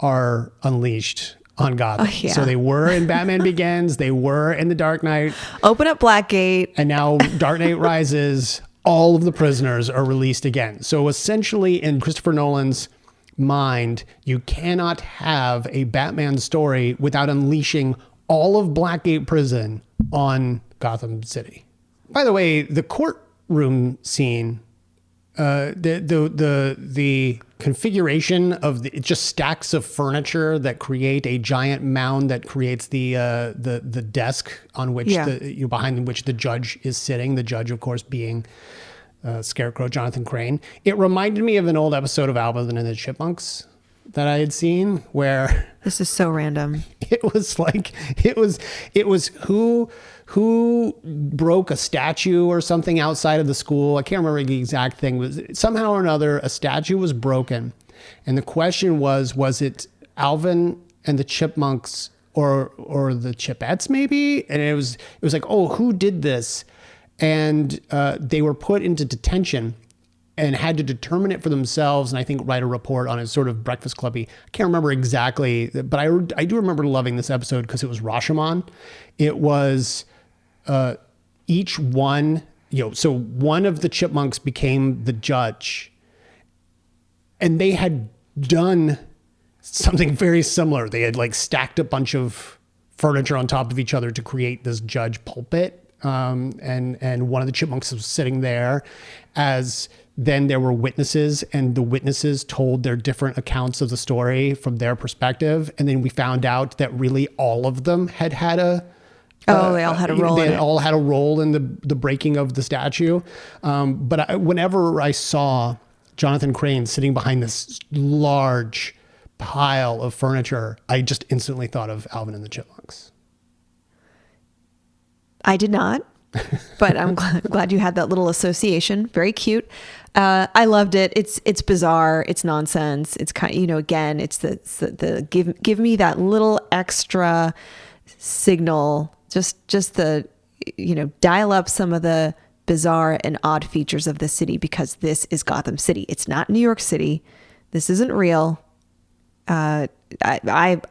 [SPEAKER 2] are unleashed on Gotham. Oh, yeah. So they were in Batman Begins, they were in The Dark Knight.
[SPEAKER 3] Open up Blackgate.
[SPEAKER 2] And now Dark Knight Rises, all of the prisoners are released again. So essentially in Christopher Nolan's mind, you cannot have a Batman story without unleashing all of Blackgate Prison on Gotham City. By the way, the courtroom scene, the configuration of it's just stacks of furniture that create a giant mound that creates the desk on which behind which the judge is sitting. The judge, of course, being Scarecrow Jonathan Crane. It reminded me of an old episode of Alvin and the Chipmunks that I had seen where
[SPEAKER 3] this is so random.
[SPEAKER 2] It was who broke a statue or something outside of the school. I can't remember the exact thing. Was somehow or another a statue was broken, and the question was it Alvin and the Chipmunks or the Chipettes maybe? And it was like, oh, who did this? And they were put into detention and had to determine it for themselves, and I think write a report on it, sort of Breakfast Clubby. I can't remember exactly, but I do remember loving this episode because it was Rashomon. It was each one, so one of the Chipmunks became the judge, and they had done something very similar. They had stacked a bunch of furniture on top of each other to create this judge pulpit. And one of the Chipmunks was sitting there as then there were witnesses, and the witnesses told their different accounts of the story from their perspective. And then we found out that really all of them had a
[SPEAKER 3] they all had a role.
[SPEAKER 2] They all had a role in the breaking of the statue. But whenever I saw Jonathan Crane sitting behind this large pile of furniture, I just instantly thought of Alvin and the Chipmunks.
[SPEAKER 3] I did not. but I'm glad you had that little association. Very cute. I loved it. It's bizarre. It's nonsense. It's kind, again, it's the give me that little extra signal. Just the, dial up some of the bizarre and odd features of the city, because this is Gotham City. It's not New York City. This isn't real. I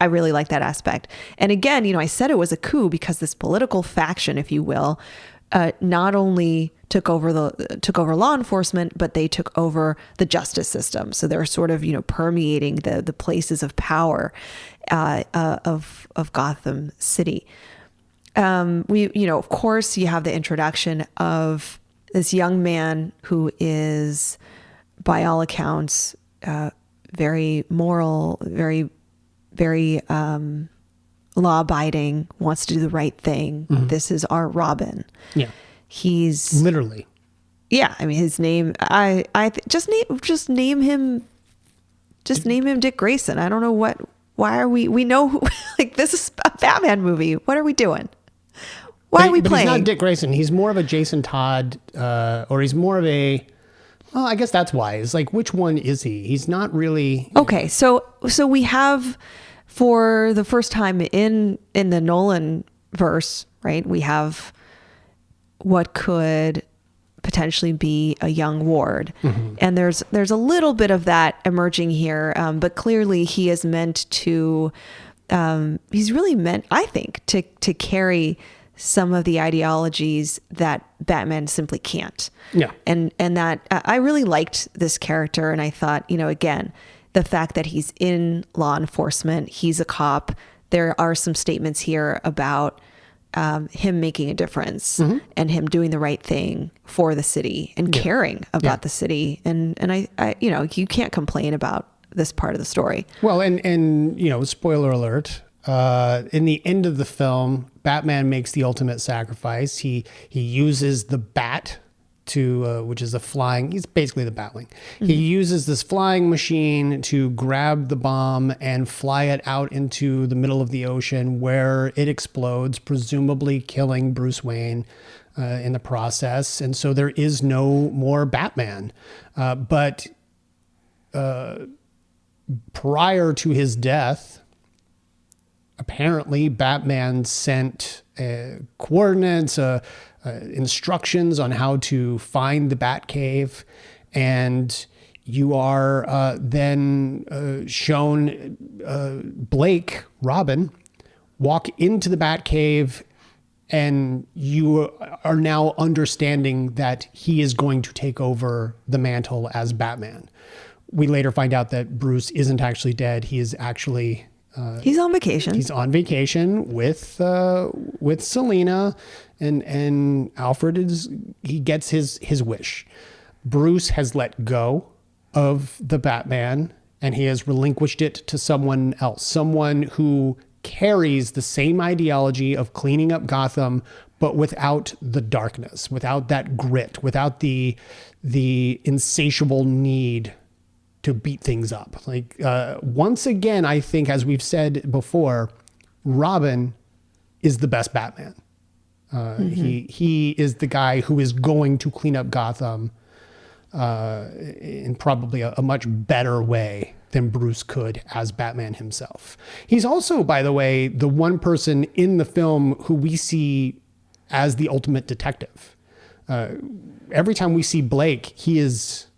[SPEAKER 3] really like that aspect. And again, I said it was a coup because this political faction, if you will, not only took over law enforcement, but they took over the justice system. So they're sort of, permeating the places of power of Gotham City. Of course, you have the introduction of this young man who is, by all accounts, very moral, very, very law-abiding, wants to do the right thing. Mm-hmm. This is our Robin.
[SPEAKER 2] Yeah,
[SPEAKER 3] he's
[SPEAKER 2] literally.
[SPEAKER 3] Yeah, I mean, his name. Just name him Dick Grayson. I don't know what. Why are we know who, like, this is a Batman movie. What are we doing? Why are we playing?
[SPEAKER 2] He's not Dick Grayson. He's more of a Jason Todd, or he's more of a. Well, I guess that's why. It's like, which one is he? He's not really.
[SPEAKER 3] Okay, so we have, for the first time in the Nolan verse, right? We have what could potentially be a young Ward, mm-hmm. and there's a little bit of that emerging here, but clearly he is meant to. He's really meant, I think, to carry some of the ideologies that Batman simply can't.
[SPEAKER 2] Yeah.
[SPEAKER 3] And that I really liked this character. And I thought, again, the fact that he's in law enforcement, he's a cop. There are some statements here about him making a difference, mm-hmm. and him doing the right thing for the city and caring about the city. And I you can't complain about this part of the story.
[SPEAKER 2] Well, and spoiler alert, in the end of the film, Batman makes the ultimate sacrifice. He uses the bat to, which is he's basically the Batwing. Mm-hmm. He uses this flying machine to grab the bomb and fly it out into the middle of the ocean, where it explodes, presumably killing Bruce Wayne in the process. And so there is no more Batman. But prior to his death, apparently Batman sent coordinates, instructions on how to find the Batcave, and you are then shown Blake, Robin, walk into the Batcave, and you are now understanding that he is going to take over the mantle as Batman. We later find out that Bruce isn't actually dead. He is actually...
[SPEAKER 3] he's on vacation.
[SPEAKER 2] He's on vacation with Selina, and Alfred he gets his wish. Bruce has let go of the Batman, and he has relinquished it to someone else, someone who carries the same ideology of cleaning up Gotham, but without the darkness, without that grit, without the insatiable need to beat things up. Like, once again, I think, as we've said before, Robin is the best Batman. Mm-hmm. He is the guy who is going to clean up Gotham in probably a much better way than Bruce could as Batman himself. He's also, by the way, the one person in the film who we see as the ultimate detective. Every time we see Blake, he is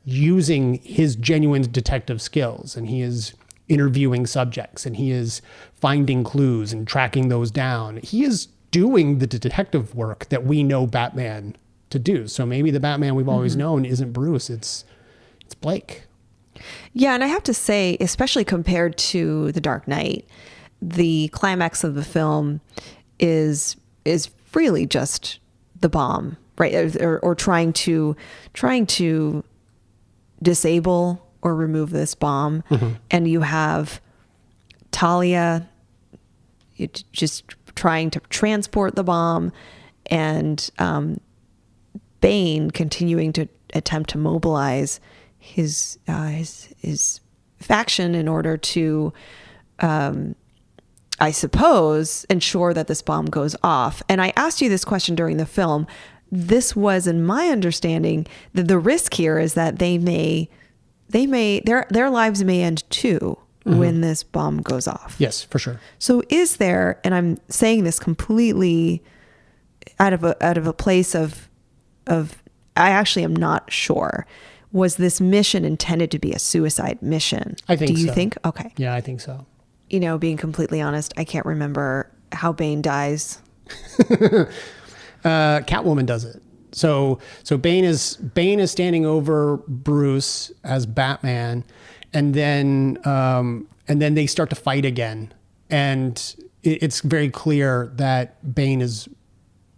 [SPEAKER 2] using his genuine detective skills, and he is interviewing subjects, and he is finding clues and tracking those down. He is doing the detective work that we know Batman to do. So maybe the Batman we've always mm-hmm. known isn't Bruce, it's Blake.
[SPEAKER 3] Yeah, and I have to say, especially compared to The Dark Knight, the climax of the film is really just the bomb, right? Or trying to disable or remove this bomb. Mm-hmm. And you have Talia just trying to transport the bomb, and Bane continuing to attempt to mobilize his faction in order to I suppose, ensure that this bomb goes off. And I asked you this question during the film. This was, in my understanding, that the risk here is that their lives may end too when this bomb goes off.
[SPEAKER 2] Yes, for sure.
[SPEAKER 3] So is there, and I'm saying this completely out of a place of I actually am not sure. Was this mission intended to be a suicide mission?
[SPEAKER 2] I think so.
[SPEAKER 3] Do you think? Okay.
[SPEAKER 2] Yeah, I think so.
[SPEAKER 3] You know, being completely honest, I can't remember how Bane dies.
[SPEAKER 2] Catwoman does it. So Bane is standing over Bruce as Batman, and then they start to fight again, and it's very clear that Bane is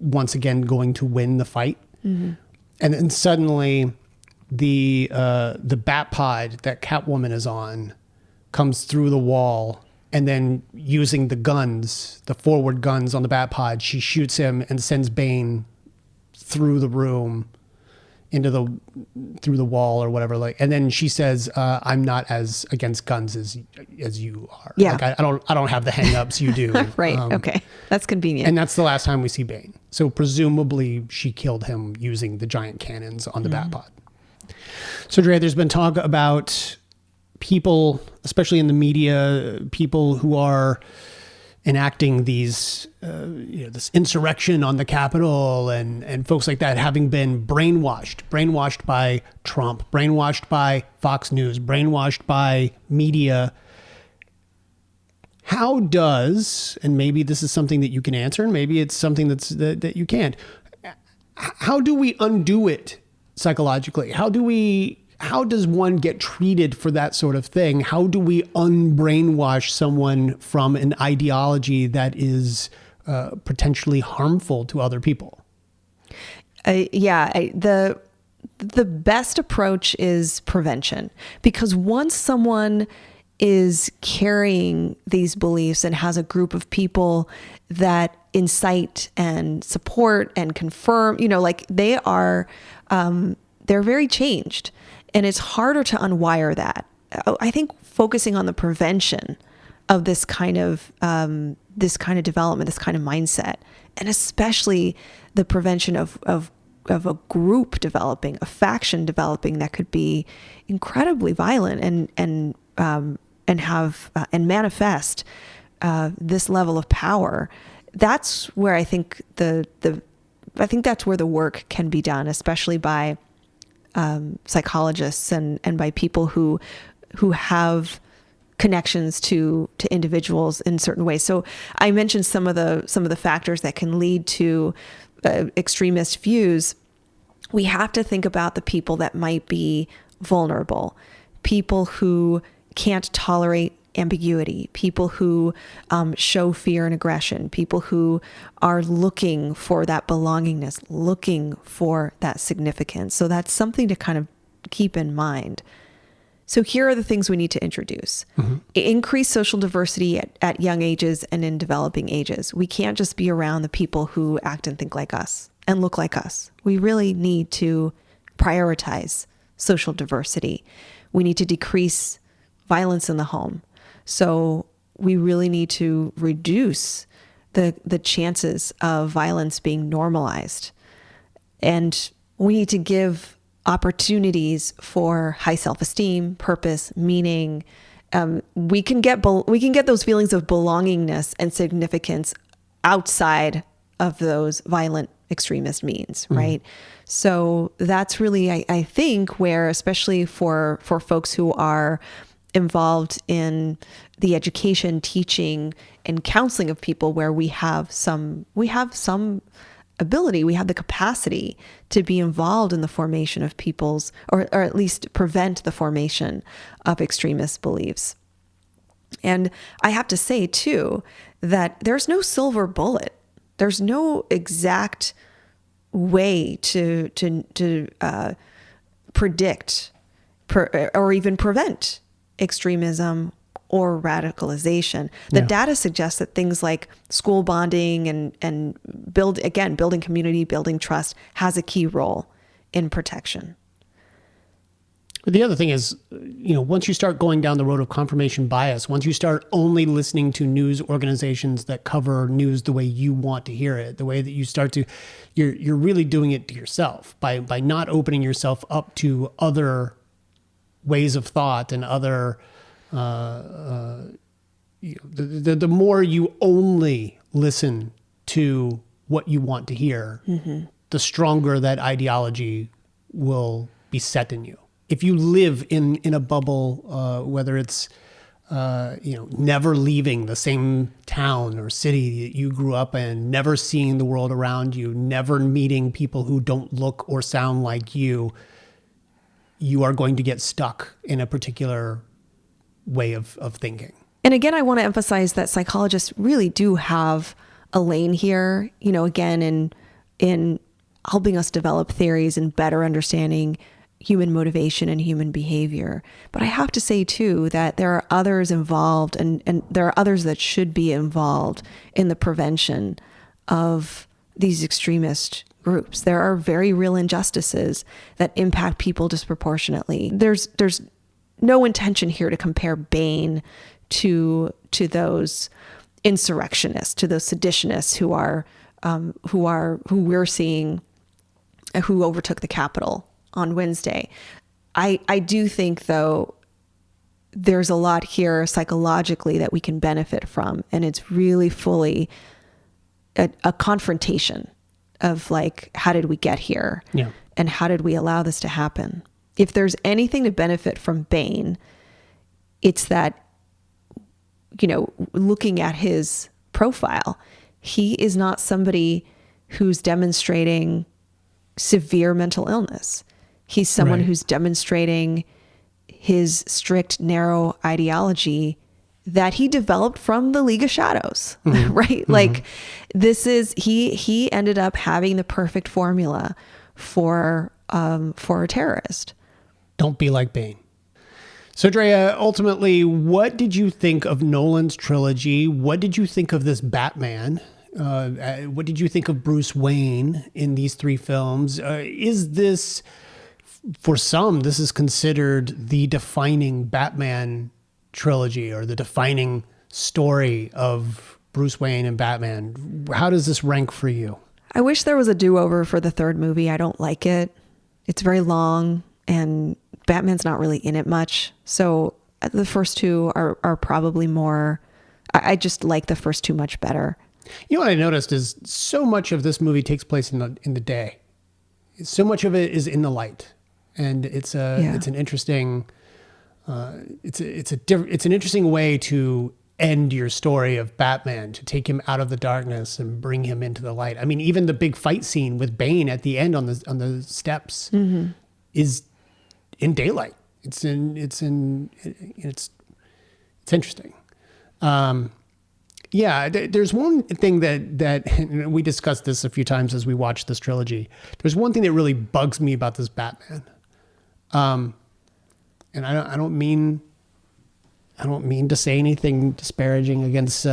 [SPEAKER 2] once again going to win the fight, and then suddenly the bat pod that Catwoman is on comes through the wall, and then using the forward guns on the bat pod, she shoots him and sends Bane through the room through the wall or whatever. And then she says, "I'm not as against guns as you are.
[SPEAKER 3] Yeah.
[SPEAKER 2] Like, I don't have the hang-ups you do."
[SPEAKER 3] Right. Okay. That's convenient.
[SPEAKER 2] And that's the last time we see Bane. So presumably she killed him using the giant cannons on the bat pod. So Drea, there's been talk about people, especially in the media, people who are enacting these, this insurrection on the Capitol and folks like that having been brainwashed by Trump, brainwashed by Fox News, brainwashed by media. How does, and maybe this is something that you can answer, and maybe it's something that you can't. How do we undo it psychologically? How does one get treated for that sort of thing? How do we unbrainwash someone from an ideology that is potentially harmful to other people?
[SPEAKER 3] The best approach is prevention, because once someone is carrying these beliefs and has a group of people that incite and support and confirm, they are, they're very changed. And it's harder to unwire that. I think focusing on the prevention of this kind of development, this kind of mindset, and especially the prevention of a group developing, a faction developing that could be incredibly violent and manifest this level of power. That's where I think that's where the work can be done, especially by psychologists and by people who have connections to individuals in certain ways. So I mentioned some of the factors that can lead to extremist views. We have to think about the people that might be vulnerable, people who can't tolerate ambiguity, people who show fear and aggression, people who are looking for that belongingness, looking for that significance. So that's something to kind of keep in mind. So here are the things we need to introduce. Increase social diversity at young ages and in developing ages. We can't just be around the people who act and think like us and look like us. We really need to prioritize social diversity. We need to decrease violence in the home. So we really need to reduce the chances of violence being normalized. And we need to give opportunities for high self-esteem, purpose, meaning. We can get those feelings of belongingness and significance outside of those violent extremist means, right? So that's really, I think, where, especially for folks who are involved in the education, teaching, and counseling of people, where we have some ability, we have the capacity to be involved in the formation of people's, or at least prevent the formation of extremist beliefs. And I have to say too, that there's no silver bullet. There's no exact way to predict or even prevent extremism or radicalization. The data suggests that things like school bonding and building community, building trust has a key role in protection.
[SPEAKER 2] But the other thing is, once you start going down the road of confirmation bias, once you start only listening to news organizations that cover news the way you want to hear it, the way that you start to, you're really doing it to yourself by not opening yourself up to other ways of thought and other, the more you only listen to what you want to hear, the stronger that ideology will be set in you. If you live in a bubble, whether it's never leaving the same town or city that you grew up in, never seeing the world around you, never meeting people who don't look or sound like you are going to get stuck in a particular way of thinking.
[SPEAKER 3] And again, I want to emphasize that psychologists really do have a lane here, again, in helping us develop theories and better understanding human motivation and human behavior. But I have to say too, that there are others involved and there are others that should be involved in the prevention of these extremist groups. There are very real injustices that impact people disproportionately. There's no intention here to compare Bane to those insurrectionists, to those seditionists who we're seeing, who overtook the Capitol on Wednesday. I do think, though, there's a lot here psychologically that we can benefit from, and it's really fully a confrontation of how did we get here?
[SPEAKER 2] Yeah.
[SPEAKER 3] And how did we allow this to happen? If there's anything to benefit from Bane, it's that, looking at his profile, he is not somebody who's demonstrating severe mental illness. He's someone who's demonstrating his strict, narrow ideology that he developed from the League of Shadows, right? Like he ended up having the perfect formula for a terrorist.
[SPEAKER 2] Don't be like Bane. So Drea, ultimately, what did you think of Nolan's trilogy? What did you think of this Batman? What did you think of Bruce Wayne in these three films? Is this, for some, this is considered the defining Batman trilogy or the defining story of Bruce Wayne and Batman? How does this rank for you?
[SPEAKER 3] I wish there was a do-over for the third movie. I don't like it. It's very long and Batman's not really in it much. So the first two are probably more, I just like the first two much better.
[SPEAKER 2] What I noticed is so much of this movie takes place in the day. So much of it is in the light, and it's an interesting it's an interesting way to end your story of Batman, to take him out of the darkness and bring him into the light. I mean, even the big fight scene with Bane at the end on the steps is in daylight. It's interesting. There's one thing that we discussed this a few times as we watched this trilogy. There's one thing that really bugs me about this Batman. And I don't mean to say anything disparaging against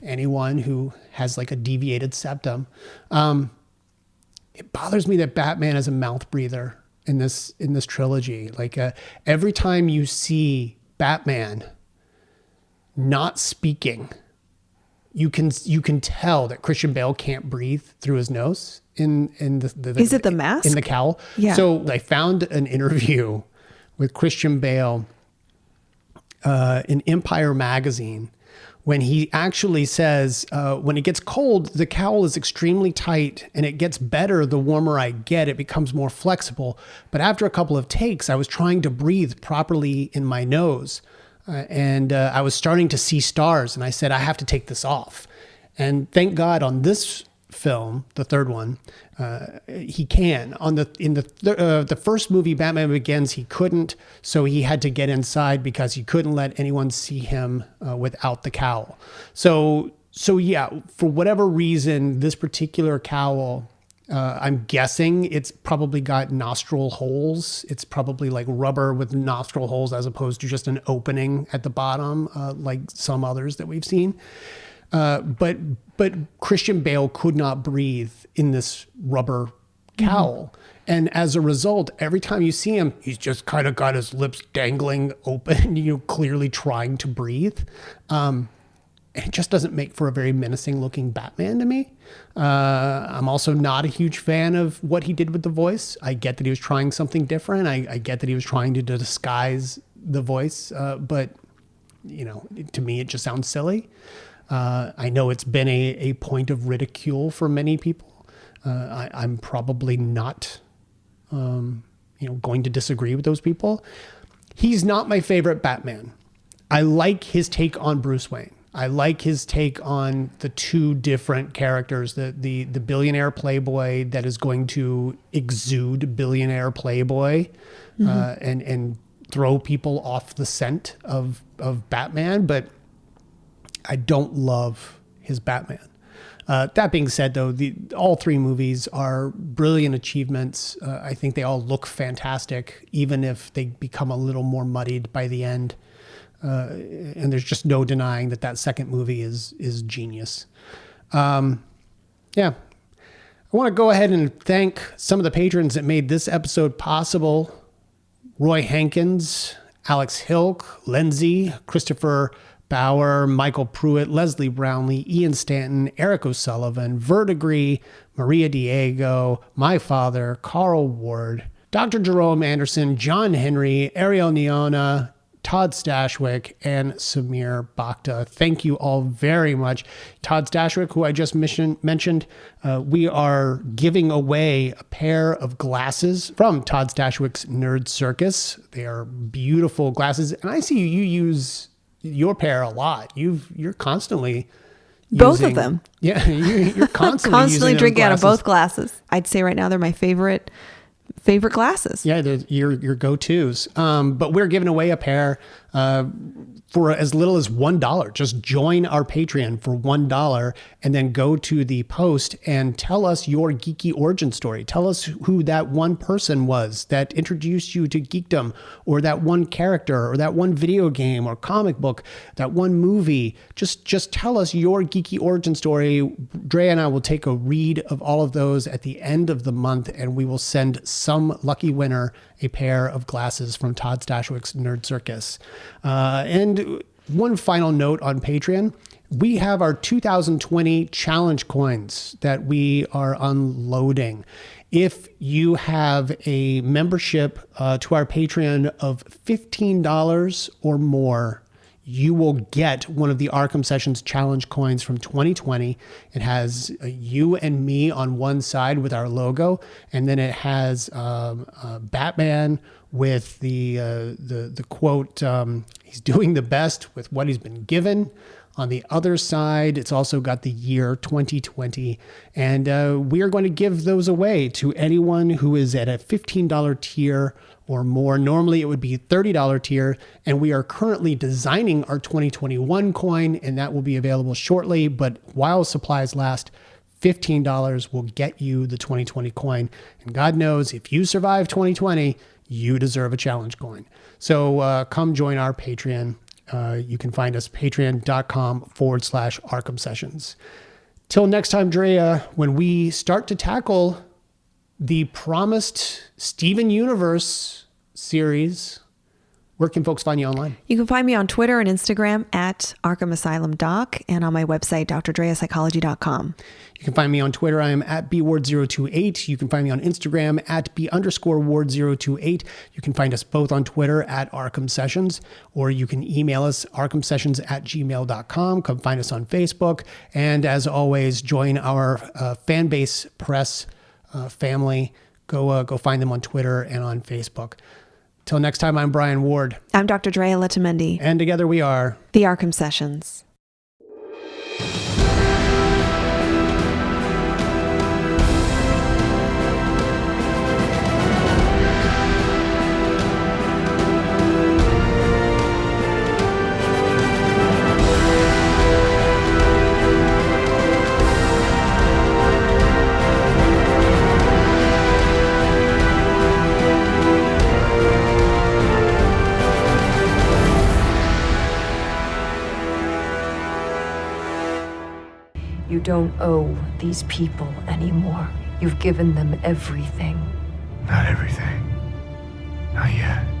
[SPEAKER 2] anyone who has like a deviated septum. It bothers me that Batman is a mouth breather in this trilogy. Like every time you see Batman not speaking, you can tell that Christian Bale can't breathe through his nose in the
[SPEAKER 3] Is it the mask?
[SPEAKER 2] In the cowl.
[SPEAKER 3] Yeah.
[SPEAKER 2] So I found an interview with Christian Bale in Empire magazine when he actually says, when it gets cold, the cowl is extremely tight and it gets better the warmer I get. It becomes more flexible. But after a couple of takes, I was trying to breathe properly in my nose. And I was starting to see stars, and I said, I have to take this off. And thank God on this film, the third one, he can. In the first movie, Batman Begins, he couldn't, so he had to get inside because he couldn't let anyone see him without the cowl. So yeah, for whatever reason, this particular cowl, I'm guessing it's probably got nostril holes. It's probably like rubber with nostril holes as opposed to just an opening at the bottom, like some others that we've seen. But Christian Bale could not breathe in this rubber cowl. And as a result, every time you see him, he's just kind of got his lips dangling open, clearly trying to breathe. It just doesn't make for a very menacing looking Batman to me. I'm also not a huge fan of what he did with the voice. I get that he was trying something different. I get that he was trying to disguise the voice. But, to me, it just sounds silly. I know it's been a point of ridicule for many people. I'm probably not, going to disagree with those people. He's not my favorite Batman. I like his take on Bruce Wayne. I like his take on the two different characters, the billionaire playboy that is going to exude billionaire playboy and throw people off the scent of Batman, but I don't love his Batman. That being said, though, all three movies are brilliant achievements. I think they all look fantastic, even if they become a little more muddied by the end. And there's just no denying that second movie is genius. I want to go ahead and thank some of the patrons that made this episode possible. Roy Hankins, Alex Hilk, Lindsay, Christopher Bauer, Michael Pruitt, Leslie Brownlee, Ian Stanton, Eric O'Sullivan, Verdigree, Maria Diego, my father, Carl Ward, Dr. Jerome Anderson, John Henry, Ariel Neona, Todd Stashwick, and Samir Bakhta. Thank you all very much. Todd Stashwick, who I just mentioned, we are giving away a pair of glasses from Todd Stashwick's Nerd Circus. They are beautiful glasses, and I see you use your pair a lot. You're constantly
[SPEAKER 3] both of them.
[SPEAKER 2] Yeah, you're constantly
[SPEAKER 3] drinking out of both glasses. I'd say right now they're my favorite glasses.
[SPEAKER 2] Yeah, they're your go-tos. But we're giving away a pair for as little as $1. Just join our Patreon for $1 and then go to the post and tell us your geeky origin story. Tell us who that one person was that introduced you to geekdom, or that one character, or that one video game or comic book, that one movie. Just tell us your geeky origin story. Drea and I will take a read of all of those at the end of the month, and we will send some lucky winner a pair of glasses from Todd Stashwick's Nerd Circus. And one final note on Patreon. We have our 2020 challenge coins that we are unloading. If you have a membership to our Patreon of $15 or more, you will get one of the Arkham Sessions challenge coins from 2020. It has you and me on one side with our logo, and then it has Batman with the quote, he's doing the best with what he's been given. On the other side, it's also got the year 2020. And we are going to give those away to anyone who is at a $15 tier or more. Normally, it would be a $30 tier. And we are currently designing our 2021 coin, and that will be available shortly. But while supplies last, $15 will get you the 2020 coin. And God knows, if you survive 2020, you deserve a challenge coin. So come join our Patreon. You can find us patreon.com/Arkham Sessions. Till next time, Drea, when we start to tackle the promised Steven Universe series, where can folks find you online?
[SPEAKER 3] You can find me on Twitter and Instagram at Arkham Asylum Doc, and on my website, drdreapsychology.com.
[SPEAKER 2] You can find me on Twitter. I am at bward028. You can find me on Instagram at b_ward028. You can find us both on Twitter at Arkham Sessions, or you can email us arkhamsessions@gmail.com. Come find us on Facebook. And as always, join our fan base press family. Go find them on Twitter and on Facebook. Till next time, I'm Brian Ward.
[SPEAKER 3] I'm Dr. Drea Letamendi.
[SPEAKER 2] And together we are
[SPEAKER 3] the Arkham Sessions.
[SPEAKER 7] You don't owe these people anymore. You've given them everything.
[SPEAKER 5] Not everything. Not yet.